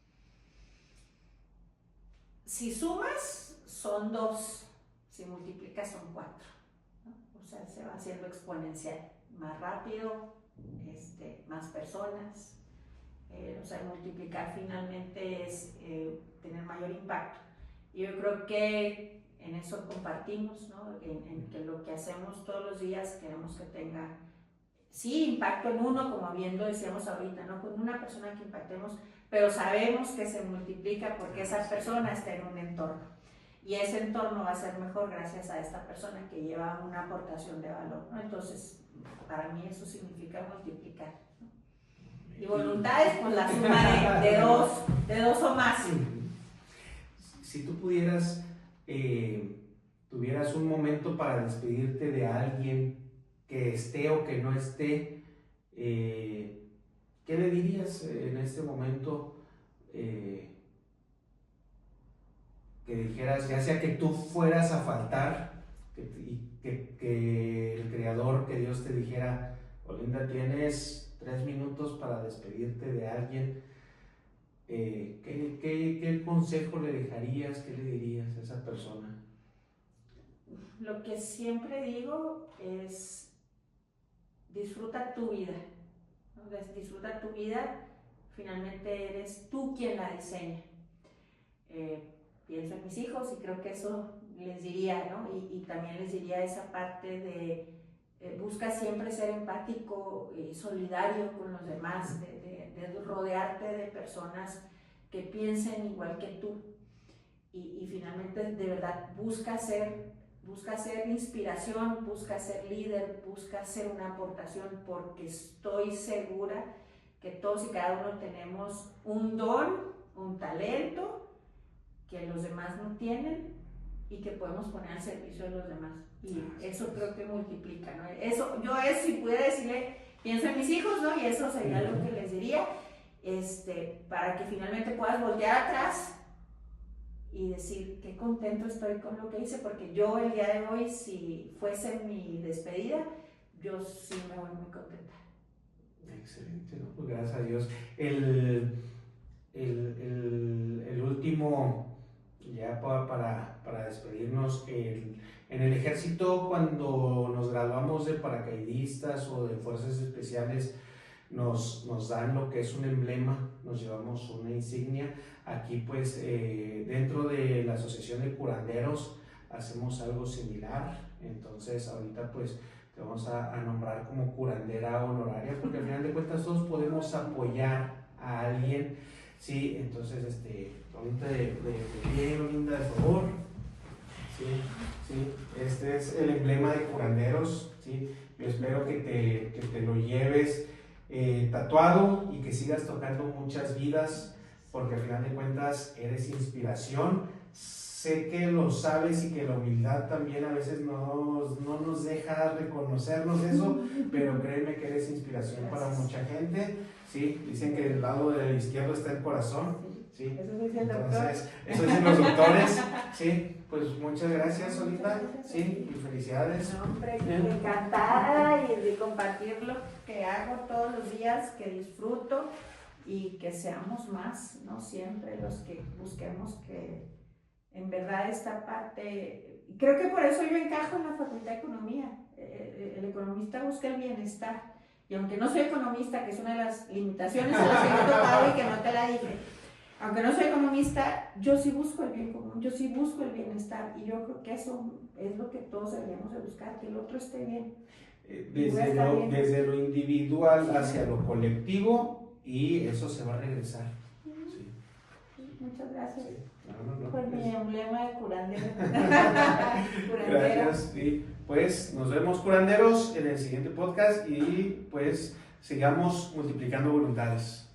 Si sumas, son 2. Si multiplicas, son 4. O sea, se va haciendo exponencial, más rápido, más personas, o sea, multiplicar finalmente es tener mayor impacto. Y yo creo que en eso compartimos, ¿no? En que lo que hacemos todos los días queremos que tenga, sí, impacto en uno, como bien lo decíamos ahorita, ¿no? Con una persona que impactemos, pero sabemos que se multiplica porque esa persona está en un entorno. Y ese entorno va a ser mejor gracias a esta persona que lleva una aportación de valor, ¿no? Entonces, para mí eso significa multiplicar, ¿no? Y voluntades, pues la suma de dos o más. Si tú pudieras, tuvieras un momento para despedirte de alguien que esté o que no esté, ¿qué le dirías en este momento? Que dijeras, ya sea que tú fueras a faltar, que el Creador, que Dios te dijera, Olinda, tienes 3 minutos para despedirte de alguien, ¿qué consejo le dejarías, qué le dirías a esa persona? Lo que siempre digo es, disfruta tu vida, ¿no? Disfruta tu vida, finalmente eres tú quien la diseña. Pienso en mis hijos y creo que eso les diría, ¿no? Y también les diría esa parte de busca siempre ser empático y solidario con los demás, de rodearte de personas que piensen igual que tú y finalmente de verdad busca ser inspiración, busca ser líder, busca ser una aportación, porque estoy segura que todos y cada uno tenemos un don, un talento que los demás no tienen y que podemos poner al servicio de los demás. Y eso creo que multiplica, ¿no? Eso, si pudiera decirle, pienso en mis hijos, ¿no? Y eso sería lo que les diría, para que finalmente puedas voltear atrás y decir qué contento estoy con lo que hice, porque yo el día de hoy, si fuese mi despedida, yo sí me voy muy contenta. Excelente, ¿no? Pues gracias a Dios. El último, ya para despedirnos, en el ejército, cuando nos graduamos de paracaidistas o de fuerzas especiales, nos dan lo que es un emblema, nos llevamos una insignia. Aquí pues dentro de la asociación de curanderos hacemos algo similar, entonces ahorita pues te vamos a nombrar como curandera honoraria, porque al final de cuentas todos podemos apoyar a alguien, ¿sí? Entonces, Olinda de pie, Olinda, de favor, ¿sí? ¿sí? Este es el emblema de curanderos, ¿sí? Yo espero que te lo lleves tatuado y que sigas tocando muchas vidas, porque al final de cuentas eres inspiración. Sé que lo sabes y que la humildad también a veces no nos deja reconocernos eso, pero créeme que eres inspiración para mucha gente, ¿sí? Dicen que del lado del izquierdo está el corazón, ¿sí? Eso dice el doctor. Entonces, eso dicen los doctores, ¿sí? Pues muchas gracias, Solita, ¿sí? Y felicidades. No, hombre, encantada y de compartir lo que hago todos los días, que disfruto y que seamos más, ¿no? Siempre los que busquemos que en verdad esta parte, creo que por eso yo encajo en la Facultad de Economía. El economista busca el bienestar, y aunque no soy economista, que es una de las limitaciones a las que he tocado y que no te la dije, aunque no soy economista, yo sí busco el bien común, yo sí busco el bienestar, y yo creo que eso es lo que todos deberíamos de buscar, que el otro esté bien. Desde lo individual hacia lo colectivo, y eso se va a regresar. Sí. Muchas gracias. Sí. No, por mi emblema de curandero. Gracias. Sí. Pues nos vemos, curanderos, en el siguiente podcast, y pues sigamos multiplicando voluntades.